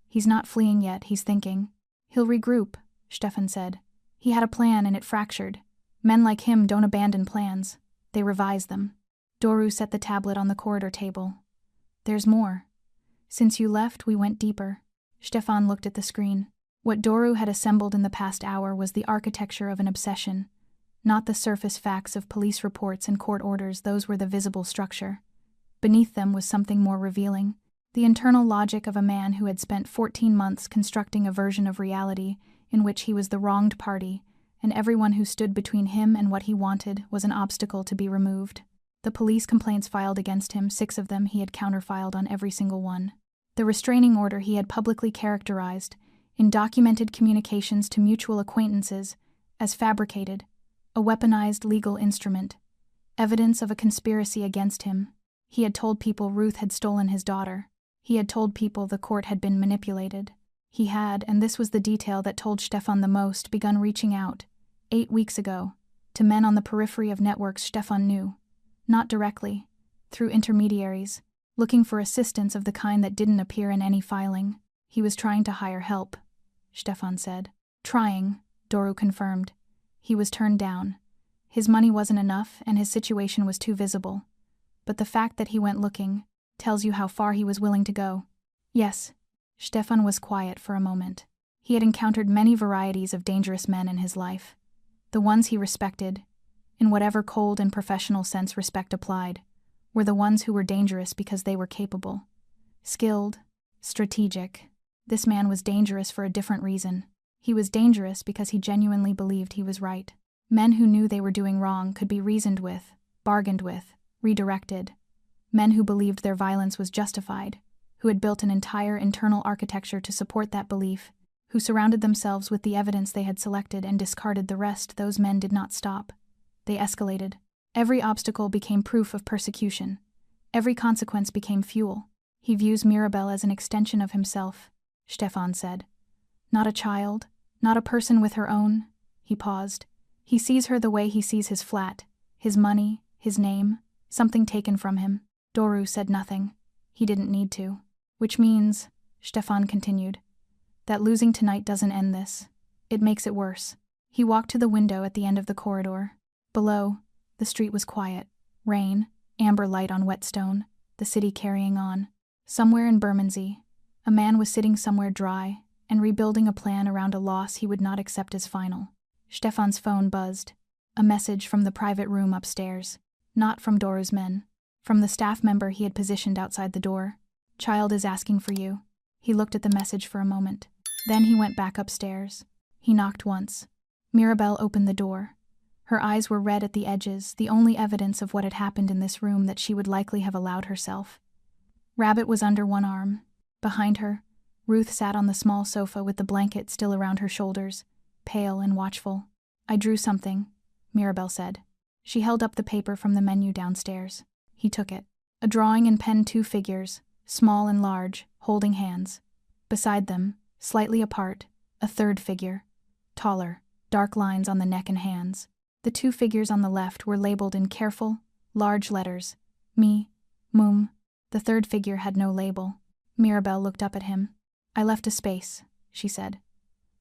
Speaker 1: He's not fleeing yet, he's thinking." "He'll regroup," Stefan said. "He had a plan and it fractured. Men like him don't abandon plans. They revise them." Doru set the tablet on the corridor table. "There's more. Since you left, we went deeper." Stefan looked at the screen. What Doru had assembled in the past hour was the architecture of an obsession. Not the surface facts of police reports and court orders, those were the visible structure. Beneath them was something more revealing. The internal logic of a man who had spent 14 months constructing a version of reality in which he was the wronged party, and everyone who stood between him and what he wanted was an obstacle to be removed. The police complaints filed against him, 6 of them he had counterfiled on every single one. The restraining order he had publicly characterized, in documented communications to mutual acquaintances, as fabricated, a weaponized legal instrument, evidence of a conspiracy against him. He had told people Ruth had stolen his daughter. He had told people the court had been manipulated. He had, and this was the detail that told Stefan the most, begun reaching out, 8 weeks ago, to men on the periphery of networks Stefan knew. Not directly, through intermediaries, looking for assistance of the kind that didn't appear in any filing. He was trying to hire help, Stefan said. "Trying," Doru confirmed. He was turned down. His money wasn't enough, and his situation was too visible. But the fact that he went looking tells you how far he was willing to go. "Yes." Stefan was quiet for a moment. He had encountered many varieties of dangerous men in his life. The ones he respected, in whatever cold and professional sense respect applied, were the ones who were dangerous because they were capable, skilled, strategic. This man was dangerous for a different reason. He was dangerous because he genuinely believed he was right. Men who knew they were doing wrong could be reasoned with, bargained with, redirected. Men who believed their violence was justified, who had built an entire internal architecture to support that belief, who surrounded themselves with the evidence they had selected and discarded the rest. Those men did not stop. They escalated. Every obstacle became proof of persecution. Every consequence became fuel. "He views Mirabel as an extension of himself," Stefan said. "Not a child, not a person with her own." He paused. "He sees her the way he sees his flat, his money, his name, something taken from him." Doru said nothing. He didn't need to. "Which means," Stefan continued, "that losing tonight doesn't end this. It makes it worse." He walked to the window at the end of the corridor. Below, the street was quiet. Rain, amber light on wet stone, the city carrying on. Somewhere in Bermondsey, a man was sitting somewhere dry and rebuilding a plan around a loss he would not accept as final. Stefan's phone buzzed. A message from the private room upstairs. Not from Doru's men. From the staff member he had positioned outside the door. "Child is asking for you." He looked at the message for a moment. Then he went back upstairs. He knocked once. Mirabel opened the door. Her eyes were red at the edges, the only evidence of what had happened in this room that she would likely have allowed herself. Rabbit was under one arm. Behind her, Ruth sat on the small sofa with the blanket still around her shoulders, pale and watchful. "I drew something," Mirabel said. She held up the paper from the menu downstairs. He took it. A drawing and pen, 2 figures, small and large, holding hands. Beside them, Slightly apart, a third figure. Taller, dark lines on the neck and hands. The two figures on the left were labeled in careful, large letters. Me, Mum. The third figure had no label. Mirabelle looked up at him. I left a space, she said.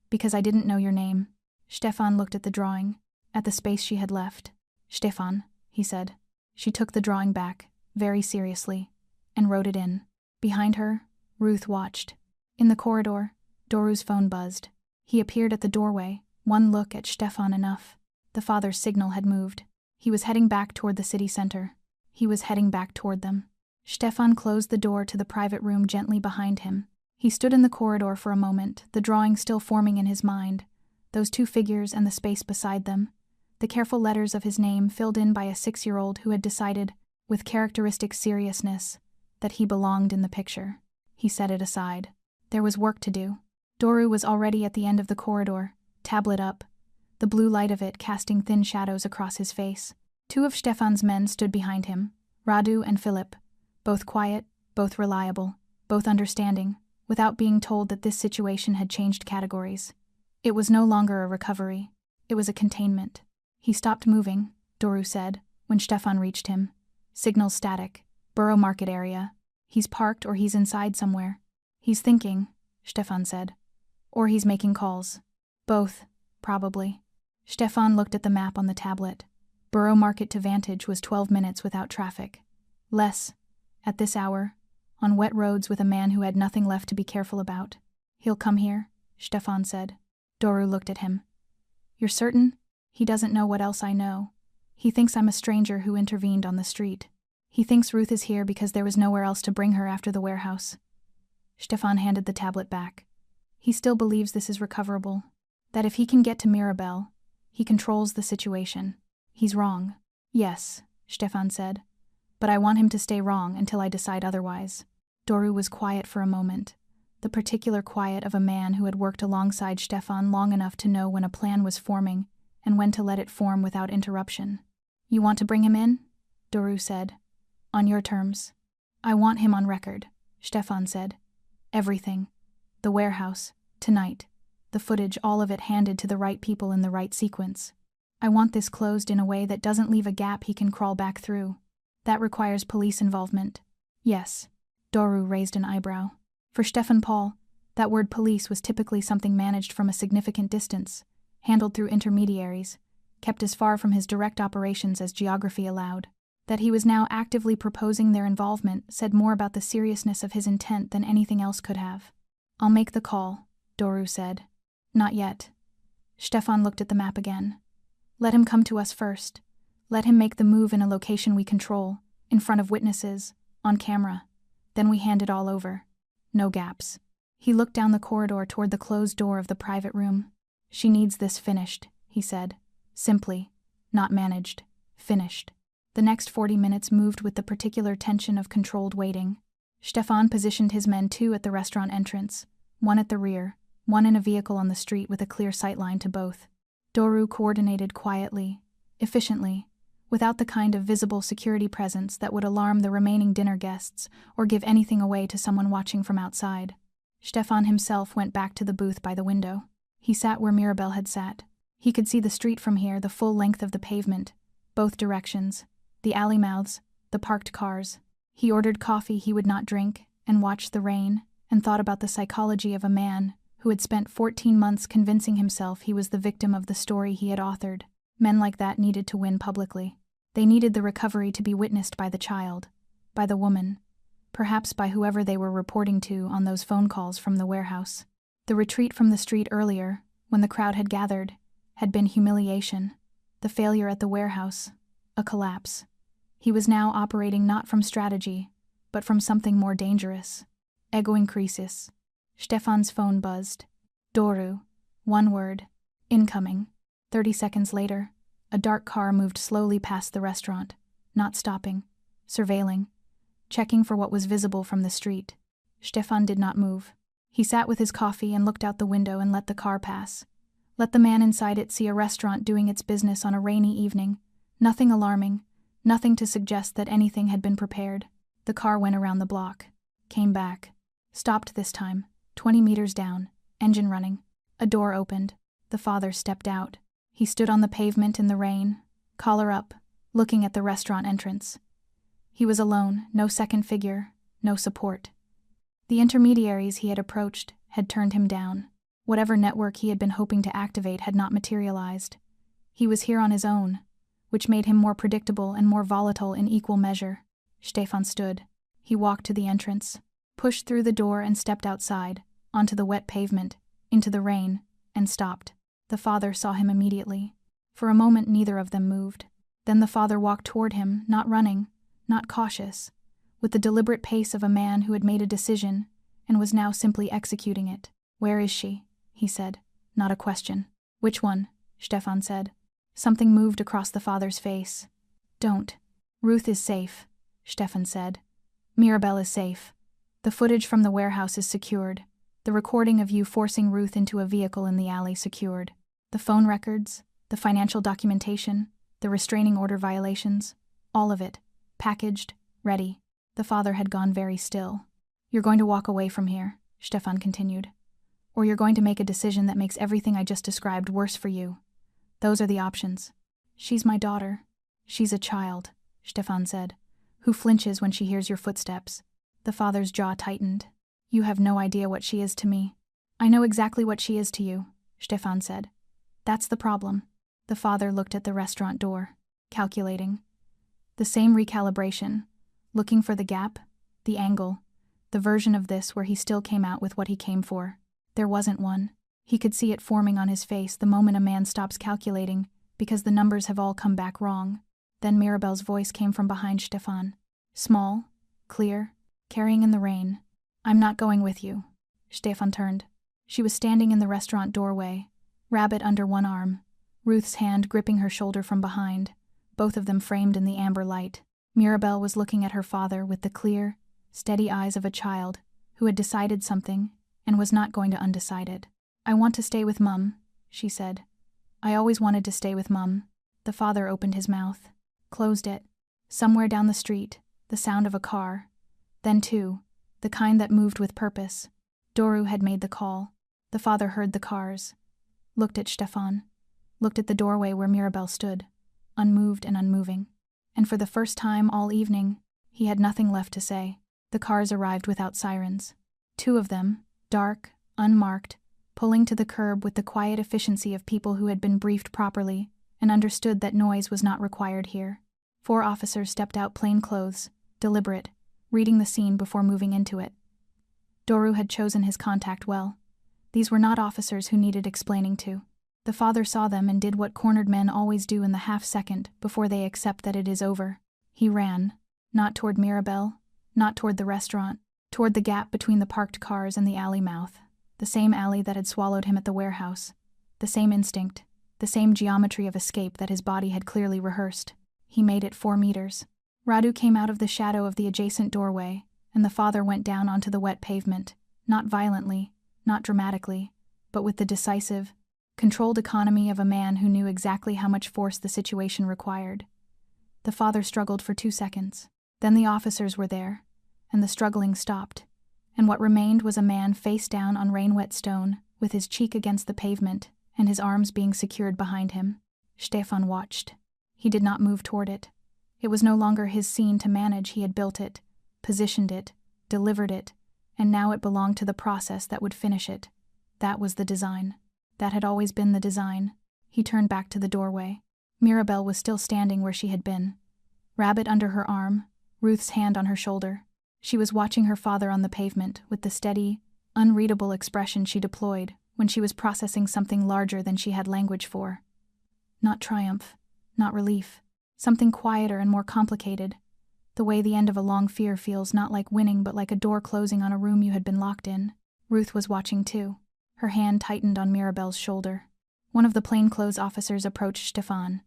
Speaker 1: Because I didn't know your name. Stefan looked at the drawing, at the space she had left. Stefan, he said. She took the drawing back, very seriously, and wrote it in. Behind her, Ruth watched. In the corridor, Doru's phone buzzed. He appeared at the doorway, one look at Stefan enough. The father's signal had moved. He was heading back toward the city center. He was heading back toward them. Stefan closed the door to the private room gently behind him. He stood in the corridor for a moment, the drawing still forming in his mind. Those two figures and the space beside them. The careful letters of his name filled in by a 6-year-old who had decided, with characteristic seriousness, that he belonged in the picture. He set it aside. There was work to do. Doru was already at the end of the corridor, tablet up, the blue light of it casting thin shadows across his face. Two of Stefan's men stood behind him, Radu and Philip, both quiet, both reliable, both understanding, without being told that this situation had changed categories. It was no longer a recovery. It was a containment. He stopped moving, Doru said, when Stefan reached him. Signal static. Borough Market area. He's parked or he's inside somewhere. He's thinking, Stefan said. Or he's making calls. Both, probably. Stefan looked at the map on the tablet. Borough Market to Vantage was 12 minutes without traffic. Less, at this hour, on wet roads with a man who had nothing left to be careful about. He'll come here, Stefan said. Doru looked at him. You're certain? He doesn't know what else I know. He thinks I'm a stranger who intervened on the street. He thinks Ruth is here because there was nowhere else to bring her after the warehouse. Stefan handed the tablet back. He still believes this is recoverable. That if he can get to Mirabelle, he controls the situation. He's wrong. Yes, Stefan said. But I want him to stay wrong until I decide otherwise. Doru was quiet for a moment. The particular quiet of a man who had worked alongside Stefan long enough to know when a plan was forming and when to let it form without interruption. You want to bring him in? Doru said. On your terms. I want him on record, Stefan said. Everything. The warehouse. Tonight. The footage, all of it handed to the right people in the right sequence. I want this closed in a way that doesn't leave a gap he can crawl back through. That requires police involvement. Yes. Doru raised an eyebrow. For Stefan Paul, that word police was typically something managed from a significant distance, handled through intermediaries, kept as far from his direct operations as geography allowed. That he was now actively proposing their involvement said more about the seriousness of his intent than anything else could have. I'll make the call, Doru said. Not yet. Stefan looked at the map again. Let him come to us first. Let him make the move in a location we control, in front of witnesses, on camera. Then we hand it all over. No gaps. He looked down the corridor toward the closed door of the private room. She needs this finished, he said. Simply. Not managed. Finished. The next 40 minutes moved with the particular tension of controlled waiting. Stefan positioned his men 2 at the restaurant entrance, 1 at the rear, 1 in a vehicle on the street with a clear sightline to both. Doru coordinated quietly, efficiently, without the kind of visible security presence that would alarm the remaining dinner guests or give anything away to someone watching from outside. Stefan himself went back to the booth by the window. He sat where Mirabelle had sat. He could see the street from here, the full length of the pavement, both directions, the alley mouths, the parked cars. He ordered coffee he would not drink, and watched the rain, and thought about the psychology of a man who had spent 14 months convincing himself he was the victim of the story he had authored. Men like that needed to win publicly. They needed the recovery to be witnessed by the child, by the woman, perhaps by whoever they were reporting to on those phone calls from the warehouse. The retreat from the street earlier, when the crowd had gathered, had been humiliation. The failure at the warehouse, a collapse. He was now operating not from strategy, but from something more dangerous. Ego increasis. Stefan's phone buzzed. Doru. 1 word. Incoming. 30 seconds later, a dark car moved slowly past the restaurant, not stopping, surveilling, checking for what was visible from the street. Stefan did not move. He sat with his coffee and looked out the window and let the car pass. Let the man inside it see a restaurant doing its business on a rainy evening. Nothing alarming, nothing to suggest that anything had been prepared. The car went around the block, came back, stopped this time, 20 meters down, Engine running. A door opened. The father stepped out. He stood on the pavement in the rain, collar up, looking at the restaurant entrance. He was alone, no second figure, no support. The intermediaries he had approached had turned him down. Whatever network he had been hoping to activate had not materialized. He was here on his own, which made him more predictable and more volatile in equal measure. Stefan stood. He walked to the entrance, pushed through the door and stepped outside, onto the wet pavement, into the rain, and stopped. The father saw him immediately. For a moment neither of them moved. Then the father walked toward him, not running, not cautious, with the deliberate pace of a man who had made a decision and was now simply executing it. "Where is she?" he said, not a question. "Which one?" Stefan said. Something moved across the father's face. "Don't. Ruth is safe," Stefan said. "Mirabel is safe. The footage from the warehouse is secured. The recording of you forcing Ruth into a vehicle in the alley secured. The phone records, the financial documentation, the restraining order violations, all of it, packaged, ready." The father had gone very still. "You're going to walk away from here," Stefan continued. "Or you're going to make a decision that makes everything I just described worse for you. Those are the options." "She's my daughter." "She's a child," Stefan said, "who flinches when she hears your footsteps." The father's jaw tightened. "You have no idea what she is to me." "I know exactly what she is to you," Stefan said. "That's the problem." The father looked at the restaurant door, calculating. The same recalibration, looking for the gap, the angle, the version of this where he still came out with what he came for. There wasn't one. He could see it forming on his face the moment a man stops calculating, because the numbers have all come back wrong. Then Mirabel's voice came from behind Stefan. Small, clear, carrying in the rain. "I'm not going with you." Stefan turned. She was standing in the restaurant doorway, rabbit under one arm, Ruth's hand gripping her shoulder from behind, both of them framed in the amber light. Mirabel was looking at her father with the clear, steady eyes of a child who had decided something and was not going to undecided it. "I want to stay with Mum," she said. "I always wanted to stay with Mum." The father opened his mouth, closed it. Somewhere down the street, the sound of a car. Then two, the kind that moved with purpose. Doru had made the call. The father heard the cars, looked at Stefan, looked at the doorway where Mirabel stood, unmoved and unmoving. And for the first time all evening, he had nothing left to say. The cars arrived without sirens. Two of them, dark, unmarked, pulling to the curb with the quiet efficiency of people who had been briefed properly and understood that noise was not required here. 4 officers stepped out plainclothes, deliberate, reading the scene before moving into it. Doru had chosen his contact well. These were not officers who needed explaining to. The father saw them and did what cornered men always do in the half-second before they accept that it is over. He ran, not toward Mirabel, not toward the restaurant, toward the gap between the parked cars and the alley mouth, the same alley that had swallowed him at the warehouse, the same instinct, the same geometry of escape that his body had clearly rehearsed. He made it 4 meters. Radu came out of the shadow of the adjacent doorway, and the father went down onto the wet pavement, not violently, not dramatically, but with the decisive, controlled economy of a man who knew exactly how much force the situation required. The father struggled for 2 seconds. Then the officers were there, and the struggling stopped, and what remained was a man face down on rain-wet stone, with his cheek against the pavement, and his arms being secured behind him. Stefan watched. He did not move toward it. It was no longer his scene to manage. He had built it, positioned it, delivered it, and now it belonged to the process that would finish it. That was the design. That had always been the design. He turned back to the doorway. Mirabel was still standing where she had been. Rabbit under her arm, Ruth's hand on her shoulder. She was watching her father on the pavement with the steady, unreadable expression she deployed when she was processing something larger than she had language for. Not triumph, not relief. Something quieter and more complicated. The way the end of a long fear feels, not like winning but like a door closing on a room you had been locked in. Ruth was watching too. Her hand tightened on Mirabel's shoulder. One of the plainclothes officers approached Stefan.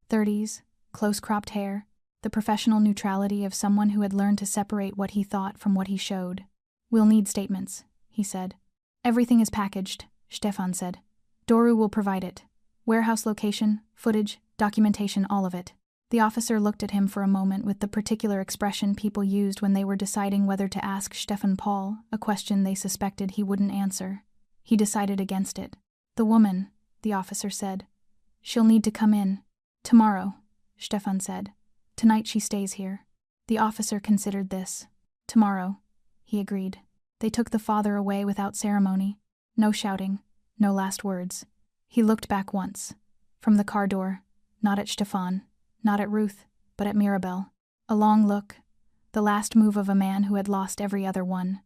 Speaker 1: 30s, close-cropped hair, the professional neutrality of someone who had learned to separate what he thought from what he showed. "We'll need statements," he said. "Everything is packaged," Stefan said. "Doru will provide it. Warehouse location, footage, documentation, all of it." The officer looked at him for a moment with the particular expression people used when they were deciding whether to ask Stefan Paul a question they suspected he wouldn't answer. He decided against it. The woman, the officer said. She'll need to come in. Tomorrow, Stefan said. Tonight she stays here. The officer considered this. Tomorrow, he agreed. They took the father away without ceremony. No shouting, no last words. He looked back once. From the car door, not at Stefan, not at Ruth, but at Mirabel. A long look, the last move of a man who had lost every other one,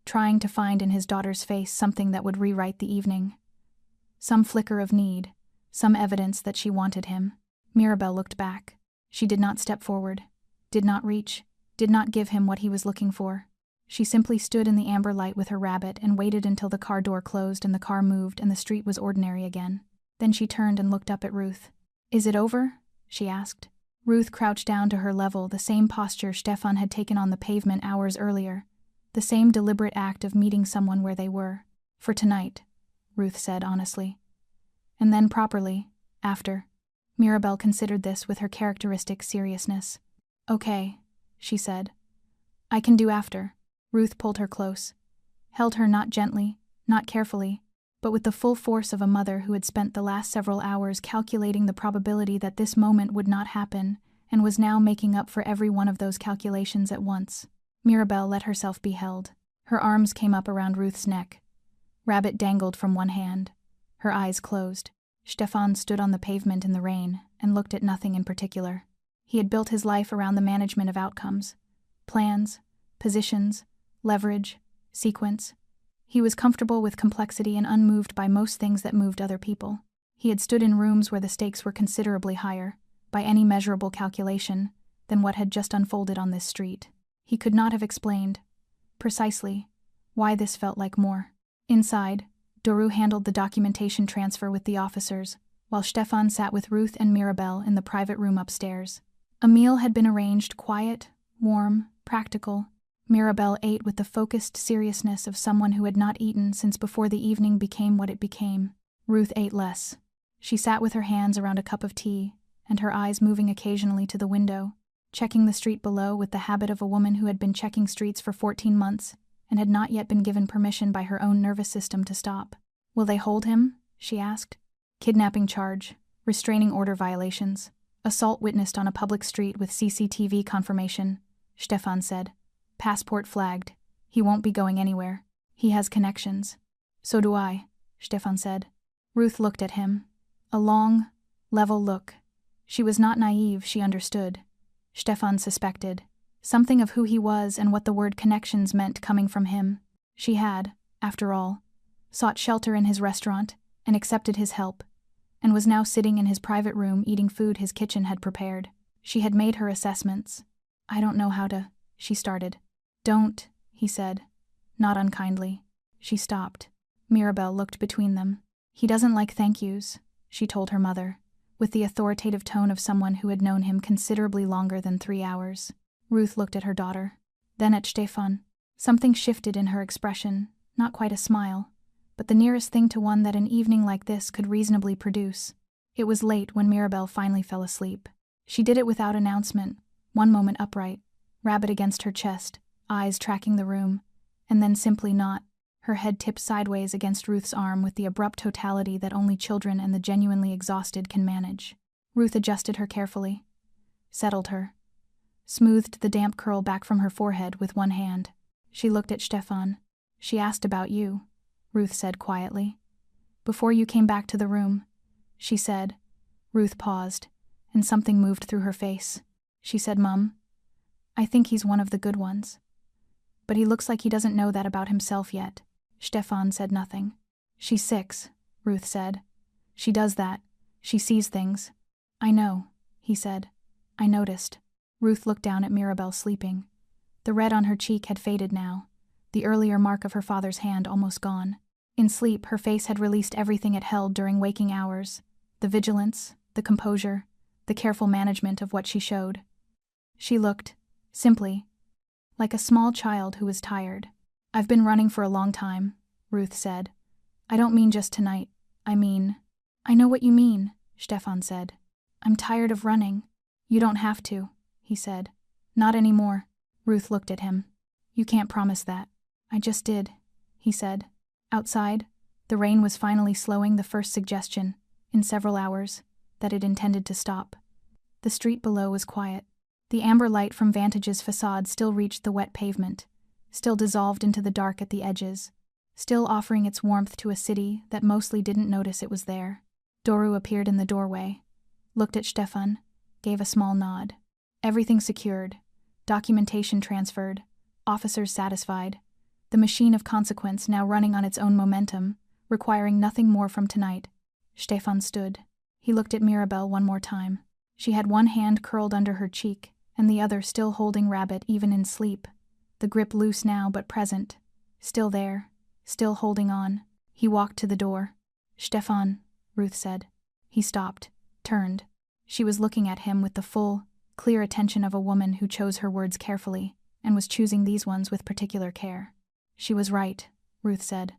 Speaker 1: trying to find in his daughter's face something that would rewrite the evening. Some flicker of need, some evidence that she wanted him. Mirabel looked back. She did not step forward, did not reach, did not give him what he was looking for. She simply stood in the amber light with her rabbit and waited until the car door closed and the car moved and the street was ordinary again. Then she turned and looked up at Ruth. Is it over? She asked. Ruth crouched down to her level, the same posture Stefan had taken on the pavement hours earlier, the same deliberate act of meeting someone where they were. For tonight, Ruth said honestly. And then properly, after. Mirabel considered this with her characteristic seriousness. Okay, she said. I can do after. Ruth pulled her close, held her not gently, not carefully, but with the full force of a mother who had spent the last several hours calculating the probability that this moment would not happen and was now making up for every one of those calculations at once. Mirabel let herself be held. Her arms came up around Ruth's neck. Rabbit dangled from one hand. Her eyes closed. Stefan stood on the pavement in the rain and looked at nothing in particular. He had built his life around the management of outcomes, plans, positions, leverage, sequence. He was comfortable with complexity and unmoved by most things that moved other people. He had stood in rooms where the stakes were considerably higher, by any measurable calculation, than what had just unfolded on this street. He could not have explained, precisely, why this felt like more. Inside, Doru handled the documentation transfer with the officers, while Stefan sat with Ruth and Mirabel in the private room upstairs. A meal had been arranged, quiet, warm, practical. Mirabel ate with the focused seriousness of someone who had not eaten since before the evening became what it became. Ruth ate less. She sat with her hands around a cup of tea, and her eyes moving occasionally to the window, checking the street below with the habit of a woman who had been checking streets for 14 months and had not yet been given permission by her own nervous system to stop. Will they hold him? She asked. Kidnapping charge, restraining order violations, assault witnessed on a public street with CCTV confirmation, Stefan said. Passport flagged. He won't be going anywhere. He has connections. So do I, Stefan said. Ruth looked at him. A long, level look. She was not naive, she understood. Stefan suspected. Something of who he was and what the word connections meant coming from him. She had, after all, sought shelter in his restaurant and accepted his help, and was now sitting in his private room eating food his kitchen had prepared. She had made her assessments. I don't know how to, she started. Don't, he said, not unkindly. She stopped. Mirabel looked between them. He doesn't like thank yous, she told her mother, with the authoritative tone of someone who had known him considerably longer than 3 hours. Ruth looked at her daughter, then at Stefan. Something shifted in her expression, not quite a smile, but the nearest thing to one that an evening like this could reasonably produce. It was late when Mirabel finally fell asleep. She did it without announcement, one moment upright, rabbit against her chest, eyes tracking the room, and then simply not, her head tipped sideways against Ruth's arm with the abrupt totality that only children and the genuinely exhausted can manage. Ruth adjusted her carefully, settled her, smoothed the damp curl back from her forehead with one hand. She looked at Stefan. She asked about you, Ruth said quietly. Before you came back to the room, she said. Ruth paused, and something moved through her face. She said, Mum, I think he's one of the good ones. But he looks like he doesn't know that about himself yet. Stefan said nothing. She's 6, Ruth said. She does that. She sees things. I know, he said. I noticed. Ruth looked down at Mirabel sleeping. The red on her cheek had faded now, the earlier mark of her father's hand almost gone. In sleep, her face had released everything it held during waking hours, the vigilance, the composure, the careful management of what she showed. She looked, simply, like a small child who was tired. I've been running for a long time, Ruth said. I don't mean just tonight. I mean... I know what you mean, Stefan said. I'm tired of running. You don't have to, he said. Not anymore. Ruth looked at him. You can't promise that. I just did, he said. Outside, The rain was finally slowing, the first suggestion, in several hours, that it intended to stop. The street below was quiet. The amber light from Vantage's facade still reached the wet pavement, still dissolved into the dark at the edges, still offering its warmth to a city that mostly didn't notice it was there. Doru appeared in the doorway, looked at Stefan, gave a small nod. Everything secured, documentation transferred, officers satisfied, the machine of consequence now running on its own momentum, requiring nothing more from tonight. Stefan stood. He looked at Mirabel one more time. She had one hand curled under her cheek, and the other still holding Rabbit even in sleep, the grip loose now but present, still there, still holding on. He walked to the door. "Stefan," Ruth said. He stopped, turned. She was looking at him with the full, clear attention of a woman who chose her words carefully, and was choosing these ones with particular care. "She was right," Ruth said.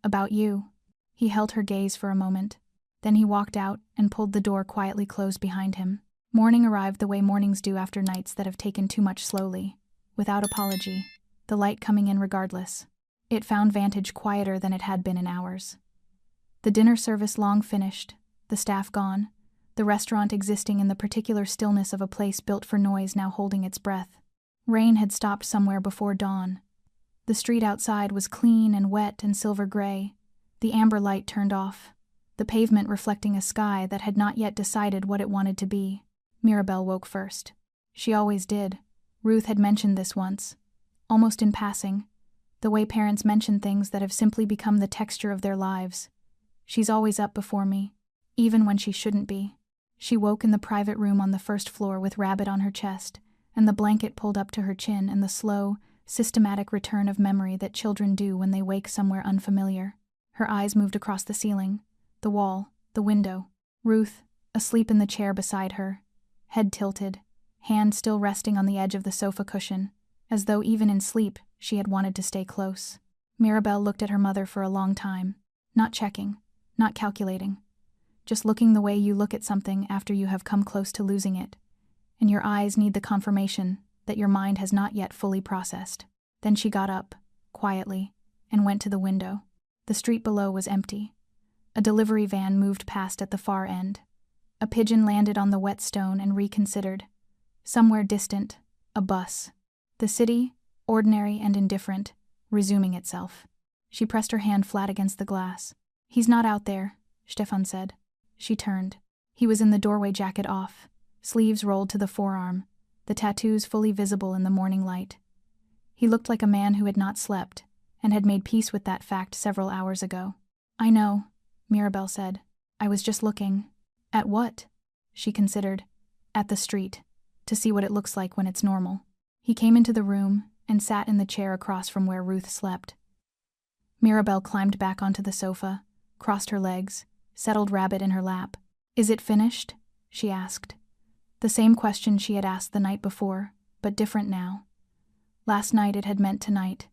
Speaker 1: "About you." He held her gaze for a moment. Then he walked out and pulled the door quietly closed behind him. Morning arrived the way mornings do after nights that have taken too much slowly, without apology, the light coming in regardless. It found Vantage quieter than it had been in hours. The dinner service long finished, the staff gone, the restaurant existing in the particular stillness of a place built for noise now holding its breath. Rain had stopped somewhere before dawn. The street outside was clean and wet and silver gray, the amber light turned off, the pavement reflecting a sky that had not yet decided what it wanted to be. Mirabel woke first. She always did. Ruth had mentioned this once, almost in passing, the way parents mention things that have simply become the texture of their lives. "She's always up before me, even when she shouldn't be." She woke in the private room on the first floor with Rabbit on her chest, and the blanket pulled up to her chin, and the slow, systematic return of memory that children do when they wake somewhere unfamiliar. Her eyes moved across the ceiling, the wall, the window. Ruth, asleep in the chair beside her, head tilted, hand still resting on the edge of the sofa cushion, as though even in sleep she had wanted to stay close. Mirabel looked at her mother for a long time, not checking, not calculating, just looking the way you look at something after you have come close to losing it, and your eyes need the confirmation that your mind has not yet fully processed. Then she got up, quietly, and went to the window. The street below was empty. A delivery van moved past at the far end. A pigeon landed on the wet stone and reconsidered. Somewhere distant, a bus. The city, ordinary and indifferent, resuming itself. She pressed her hand flat against the glass. "He's not out there," Stefan said. She turned. He was in the doorway, jacket off, sleeves rolled to the forearm, the tattoos fully visible in the morning light. He looked like a man who had not slept, and had made peace with that fact several hours ago. "I know," Mirabel said. "I was just looking." "At what?" She considered. "At the street, to see what it looks like when it's normal." He came into the room and sat in the chair across from where Ruth slept. Mirabel climbed back onto the sofa, crossed her legs, settled Rabbit in her lap. "Is it finished?" she asked. The same question she had asked the night before, but different now. Last night it had meant tonight.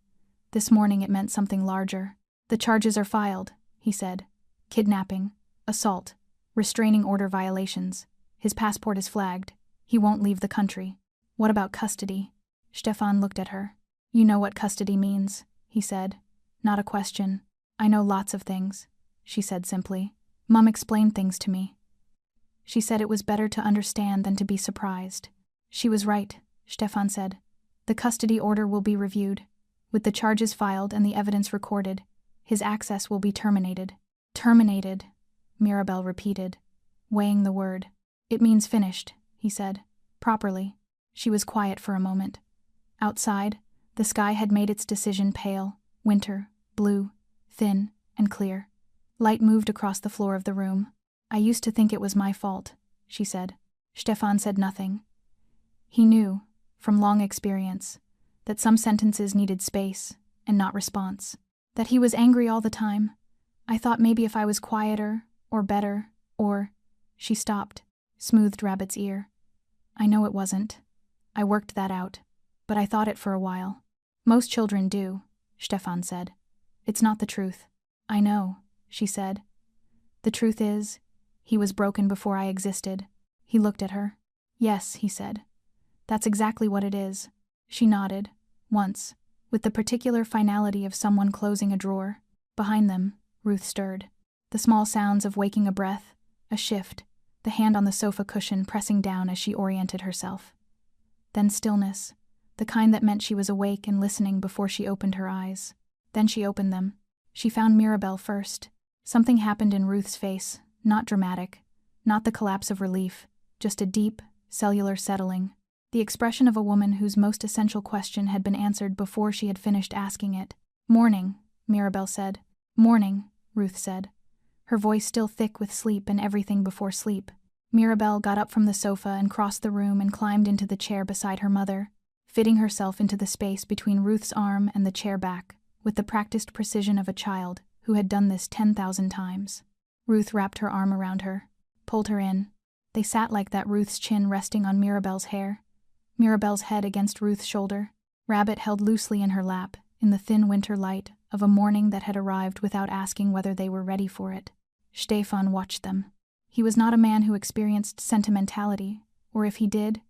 Speaker 1: This morning it meant something larger. "The charges are filed," he said. "Kidnapping, assault, restraining order violations. His passport is flagged. He won't leave the country." "What about custody?" Stefan looked at her. "You know what custody means," he said. Not a question. "I know lots of things," she said simply. "Mum explained things to me. She said it was better to understand than to be surprised." "She was right," Stefan said. "The custody order will be reviewed. With the charges filed and the evidence recorded, his access will be terminated." "Terminated," Mirabel repeated, weighing the word. "It means finished," he said. "Properly." She was quiet for a moment. Outside, the sky had made its decision pale, winter, blue, thin, and clear. Light moved across the floor of the room. "I used to think it was my fault," she said. Stefan said nothing. He knew, from long experience, that some sentences needed space and not response. That he was angry all the time. "I thought maybe if I was quieter, or better, or—" She stopped, smoothed Rabbit's ear. "I know it wasn't. I worked that out, but I thought it for a while." "Most children do," Stefan said. "It's not the truth." "I know," she said. "The truth is, he was broken before I existed." He looked at her. "Yes," he said. "That's exactly what it is." She nodded, once, with the particular finality of someone closing a drawer. Behind them, Ruth stirred. The small sounds of waking a breath, a shift, the hand on the sofa cushion pressing down as she oriented herself. Then stillness, the kind that meant she was awake and listening before she opened her eyes. Then she opened them. She found Mirabel first. Something happened in Ruth's face, not dramatic, not the collapse of relief, just a deep, cellular settling. The expression of a woman whose most essential question had been answered before she had finished asking it. "Morning," Mirabel said. "Morning," Ruth said, her voice still thick with sleep and everything before sleep. Mirabel got up from the sofa and crossed the room and climbed into the chair beside her mother, fitting herself into the space between Ruth's arm and the chair back, with the practiced precision of a child who had done this 10,000 times. Ruth wrapped her arm around her, pulled her in. They sat like that, Ruth's chin resting on Mirabel's hair, Mirabel's head against Ruth's shoulder, Rabbit held loosely in her lap, in the thin winter light of a morning that had arrived without asking whether they were ready for it. Stefan watched them. He was not a man who experienced sentimentality, or if he did,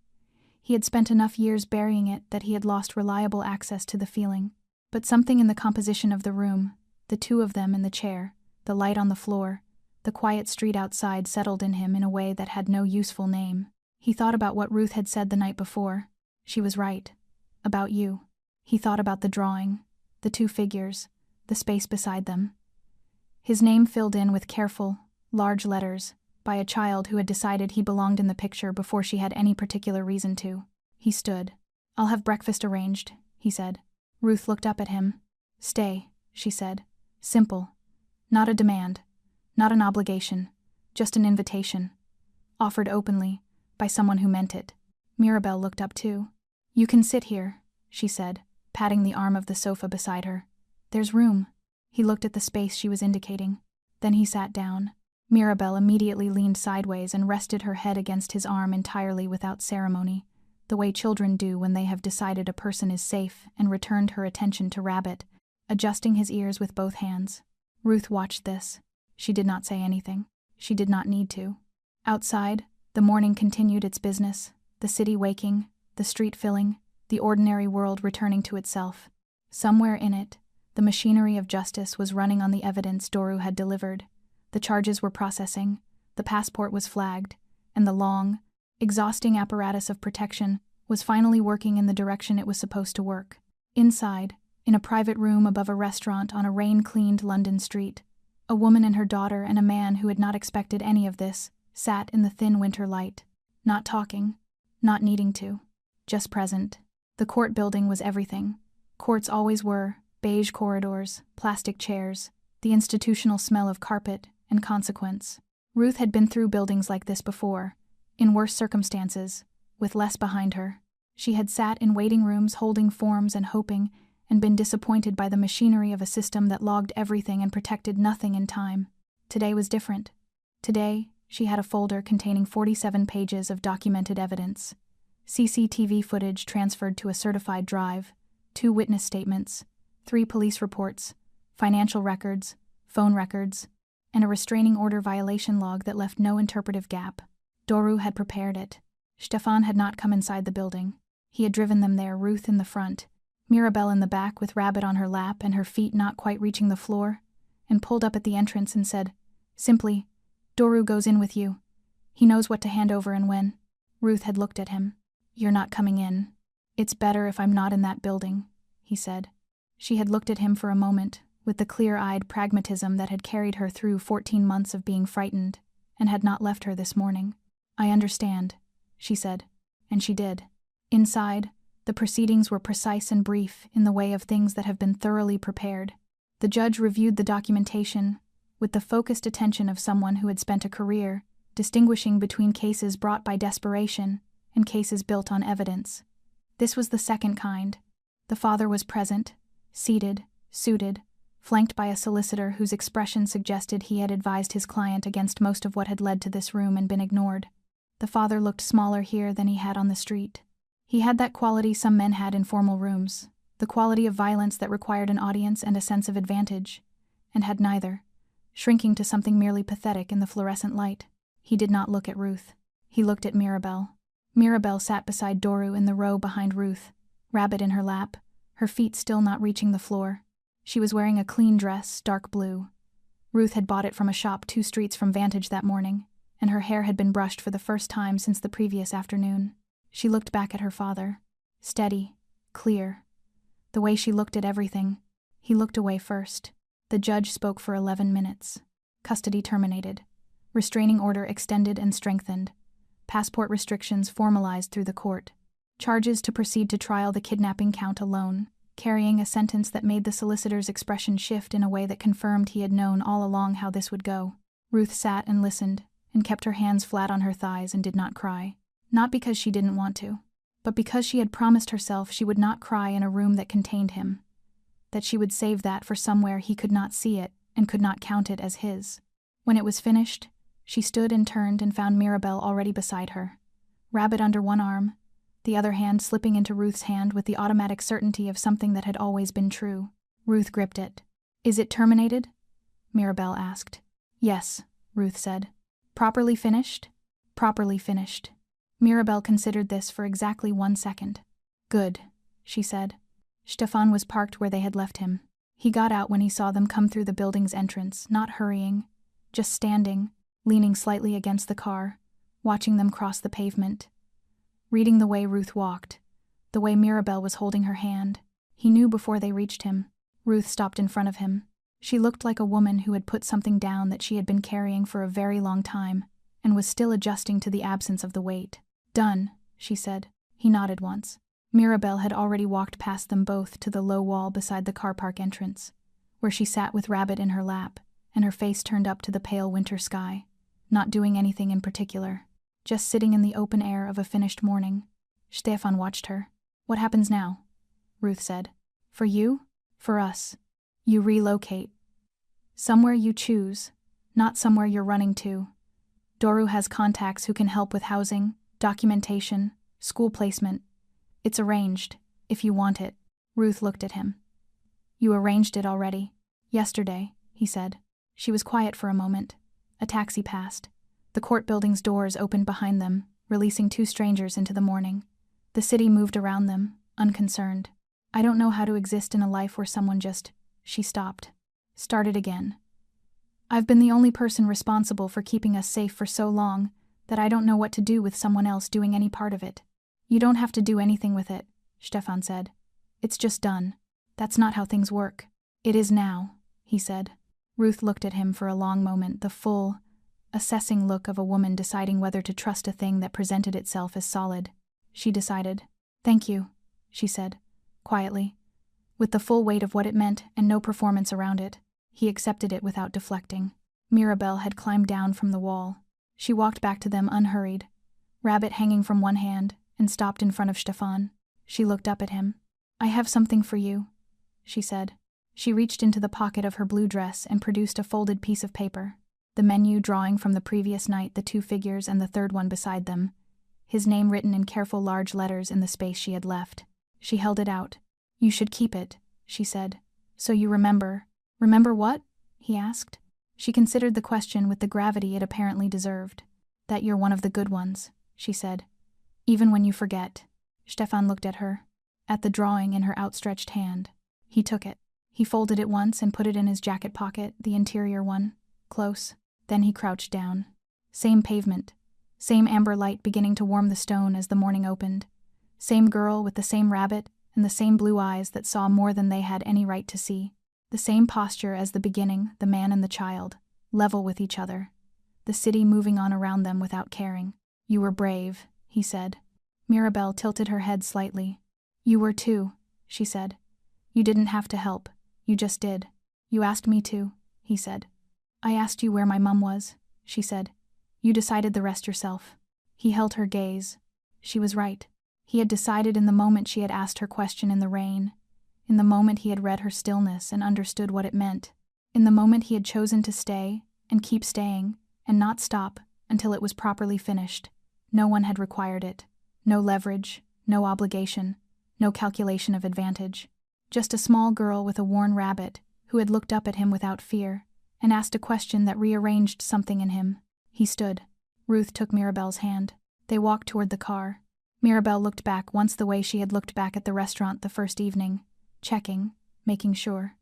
Speaker 1: he had spent enough years burying it that he had lost reliable access to the feeling. But something in the composition of the room, the two of them in the chair, the light on the floor, the quiet street outside settled in him in a way that had no useful name. He thought about what Ruth had said the night before. She was right. About you. He thought about the drawing, the two figures, the space beside them. His name filled in with careful, large letters, by a child who had decided he belonged in the picture before she had any particular reason to. He stood. "I'll have breakfast arranged," he said. Ruth looked up at him. "Stay," she said. "Simple. Not a demand. Not an obligation. Just an invitation. Offered openly, by someone who meant it." Mirabel looked up too. "You can sit here," she said, patting the arm of the sofa beside her. "There's room." He looked at the space she was indicating. Then he sat down. Mirabel immediately leaned sideways and rested her head against his arm entirely without ceremony, the way children do when they have decided a person is safe, and returned her attention to Rabbit, adjusting his ears with both hands. Ruth watched this. She did not say anything. She did not need to. Outside, the morning continued its business, the city waking, the street filling, the ordinary world returning to itself. Somewhere in it, the machinery of justice was running on the evidence Doru had delivered. The charges were processing, the passport was flagged, and the long, exhausting apparatus of protection was finally working in the direction it was supposed to work. Inside, in a private room above a restaurant on a rain-cleaned London street, a woman and her daughter and a man who had not expected any of this sat in the thin winter light, not talking, not needing to, just present. The court building was everything. Courts always were: beige corridors, plastic chairs, the institutional smell of carpet and consequence. Ruth had been through buildings like this before, in worse circumstances, with less behind her. She had sat in waiting rooms holding forms and hoping, and been disappointed by the machinery of a system that logged everything and protected nothing in time. Today was different. Today, she had a folder containing 47 pages of documented evidence. CCTV footage transferred to a certified drive, 2 witness statements, 3 police reports, financial records, phone records, and a restraining order violation log that left no interpretive gap. Doru had prepared it. Stefan had not come inside the building. He had driven them there, Ruth in the front, Mirabel in the back with Rabbit on her lap and her feet not quite reaching the floor, and pulled up at the entrance and said, simply, "Doru goes in with you. He knows what to hand over and when." Ruth had looked at him. "You're not coming in. It's better if I'm not in that building," he said. She had looked at him for a moment, with the clear-eyed pragmatism that had carried her through 14 months of being frightened, and had not left her this morning. "I understand," she said, and she did. Inside, the proceedings were precise and brief in the way of things that have been thoroughly prepared. The judge reviewed the documentation with the focused attention of someone who had spent a career distinguishing between cases brought by desperation and cases built on evidence. This was the second kind. The father was present, seated, suited, flanked by a solicitor whose expression suggested he had advised his client against most of what had led to this room and been ignored. The father looked smaller here than he had on the street. He had that quality some men had in formal rooms, the quality of violence that required an audience and a sense of advantage, and had neither, shrinking to something merely pathetic in the fluorescent light. He did not look at Ruth. He looked at Mirabel. Mirabel sat beside Doru in the row behind Ruth, Rabbit in her lap, her feet still not reaching the floor. She was wearing a clean dress, dark blue. Ruth had bought it from a shop 2 streets from Vantage that morning, and her hair had been brushed for the first time since the previous afternoon. She looked back at her father. Steady, clear. The way she looked at everything. He looked away first. The judge spoke for 11 minutes. Custody terminated. Restraining order extended and strengthened. Passport restrictions formalized through the court. Charges to proceed to trial the kidnapping count alone, carrying a sentence that made the solicitor's expression shift in a way that confirmed he had known all along how this would go. Ruth sat and listened, and kept her hands flat on her thighs and did not cry. Not because she didn't want to, but because she had promised herself she would not cry in a room that contained him, that she would save that for somewhere he could not see it and could not count it as his. When it was finished, she stood and turned and found Mirabel already beside her, rabbit under one arm, the other hand slipping into Ruth's hand with the automatic certainty of something that had always been true. Ruth gripped it. "Is it terminated?" Mirabel asked. "Yes," Ruth said. "Properly finished?" "Properly finished." Mirabel considered this for exactly 1 second. "Good," she said. Stefan was parked where they had left him. He got out when he saw them come through the building's entrance, not hurrying, just standing, leaning slightly against the car, watching them cross the pavement. Reading the way Ruth walked, the way Mirabel was holding her hand, he knew before they reached him. Ruth stopped in front of him. She looked like a woman who had put something down that she had been carrying for a very long time, and was still adjusting to the absence of the weight. "Done," she said. He nodded once. Mirabel had already walked past them both to the low wall beside the car park entrance, where she sat with Rabbit in her lap, and her face turned up to the pale winter sky, not doing anything in particular, just sitting in the open air of a finished morning. Stefan watched her. "What happens now?" Ruth said. "For you? For us. You relocate. Somewhere you choose, not somewhere you're running to. Doru has contacts who can help with housing, documentation, school placement. It's arranged, if you want it." Ruth looked at him. "You arranged it already." "Yesterday," he said. She was quiet for a moment. A taxi passed. The court building's doors opened behind them, releasing 2 strangers into the morning. The city moved around them, unconcerned. "I don't know how to exist in a life where someone just..." She stopped. Started again. "I've been the only person responsible for keeping us safe for so long that I don't know what to do with someone else doing any part of it." "You don't have to do anything with it," Stefan said. "It's just done. That's not how things work." "It is now," he said. Ruth looked at him for a long moment, the full, assessing look of a woman deciding whether to trust a thing that presented itself as solid. She decided. "Thank you," she said, quietly, with the full weight of what it meant and no performance around it. He accepted it without deflecting. Mirabel had climbed down from the wall. She walked back to them unhurried, Rabbit hanging from one hand, and stopped in front of Stefan. She looked up at him. "I have something for you," she said. She reached into the pocket of her blue dress and produced a folded piece of paper. The menu drawing from the previous night, the 2 figures and the third one beside them. His name written in careful large letters in the space she had left. She held it out. "You should keep it," she said. "So you remember." "Remember what?" he asked. She considered the question with the gravity it apparently deserved. "That you're one of the good ones," she said. "Even when you forget." Stefan looked at her, at the drawing in her outstretched hand. He took it. He folded it once and put it in his jacket pocket, the interior one, close. Then he crouched down. Same pavement. Same amber light beginning to warm the stone as the morning opened. Same girl with the same rabbit and the same blue eyes that saw more than they had any right to see. The same posture as the beginning, the man and the child, level with each other. The city moving on around them without caring. "You were brave," he said. Mirabel tilted her head slightly. "You were too," she said. "You didn't have to help. You just did." "You asked me to," he said. "I asked you where my mum was," she said. "You decided the rest yourself." He held her gaze. She was right. He had decided in the moment she had asked her question in the rain, in the moment he had read her stillness and understood what it meant, in the moment he had chosen to stay and keep staying and not stop until it was properly finished. No one had required it. No leverage, no obligation, no calculation of advantage. Just a small girl with a worn rabbit who had looked up at him without fear and asked a question that rearranged something in him. He stood. Ruth took Mirabel's hand. They walked toward the car. Mirabel looked back once the way she had looked back at the restaurant the first evening, checking, making sure.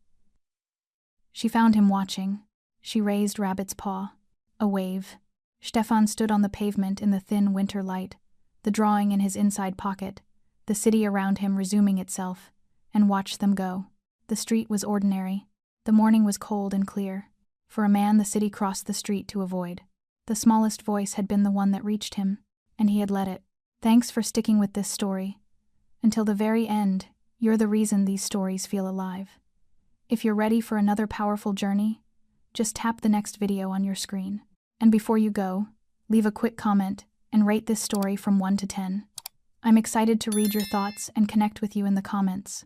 Speaker 1: She found him watching. She raised Rabbit's paw. A wave. Stefan stood on the pavement in the thin winter light, the drawing in his inside pocket, the city around him resuming itself, and watched them go. The street was ordinary. The morning was cold and clear. For a man, the city crossed the street to avoid. The smallest voice had been the one that reached him, and he had let it. Thanks for sticking with this story. Until the very end, you're the reason these stories feel alive. If you're ready for another powerful journey, just tap the next video on your screen. And before you go, leave a quick comment and rate this story from 1 to 10. I'm excited to read your thoughts and connect with you in the comments.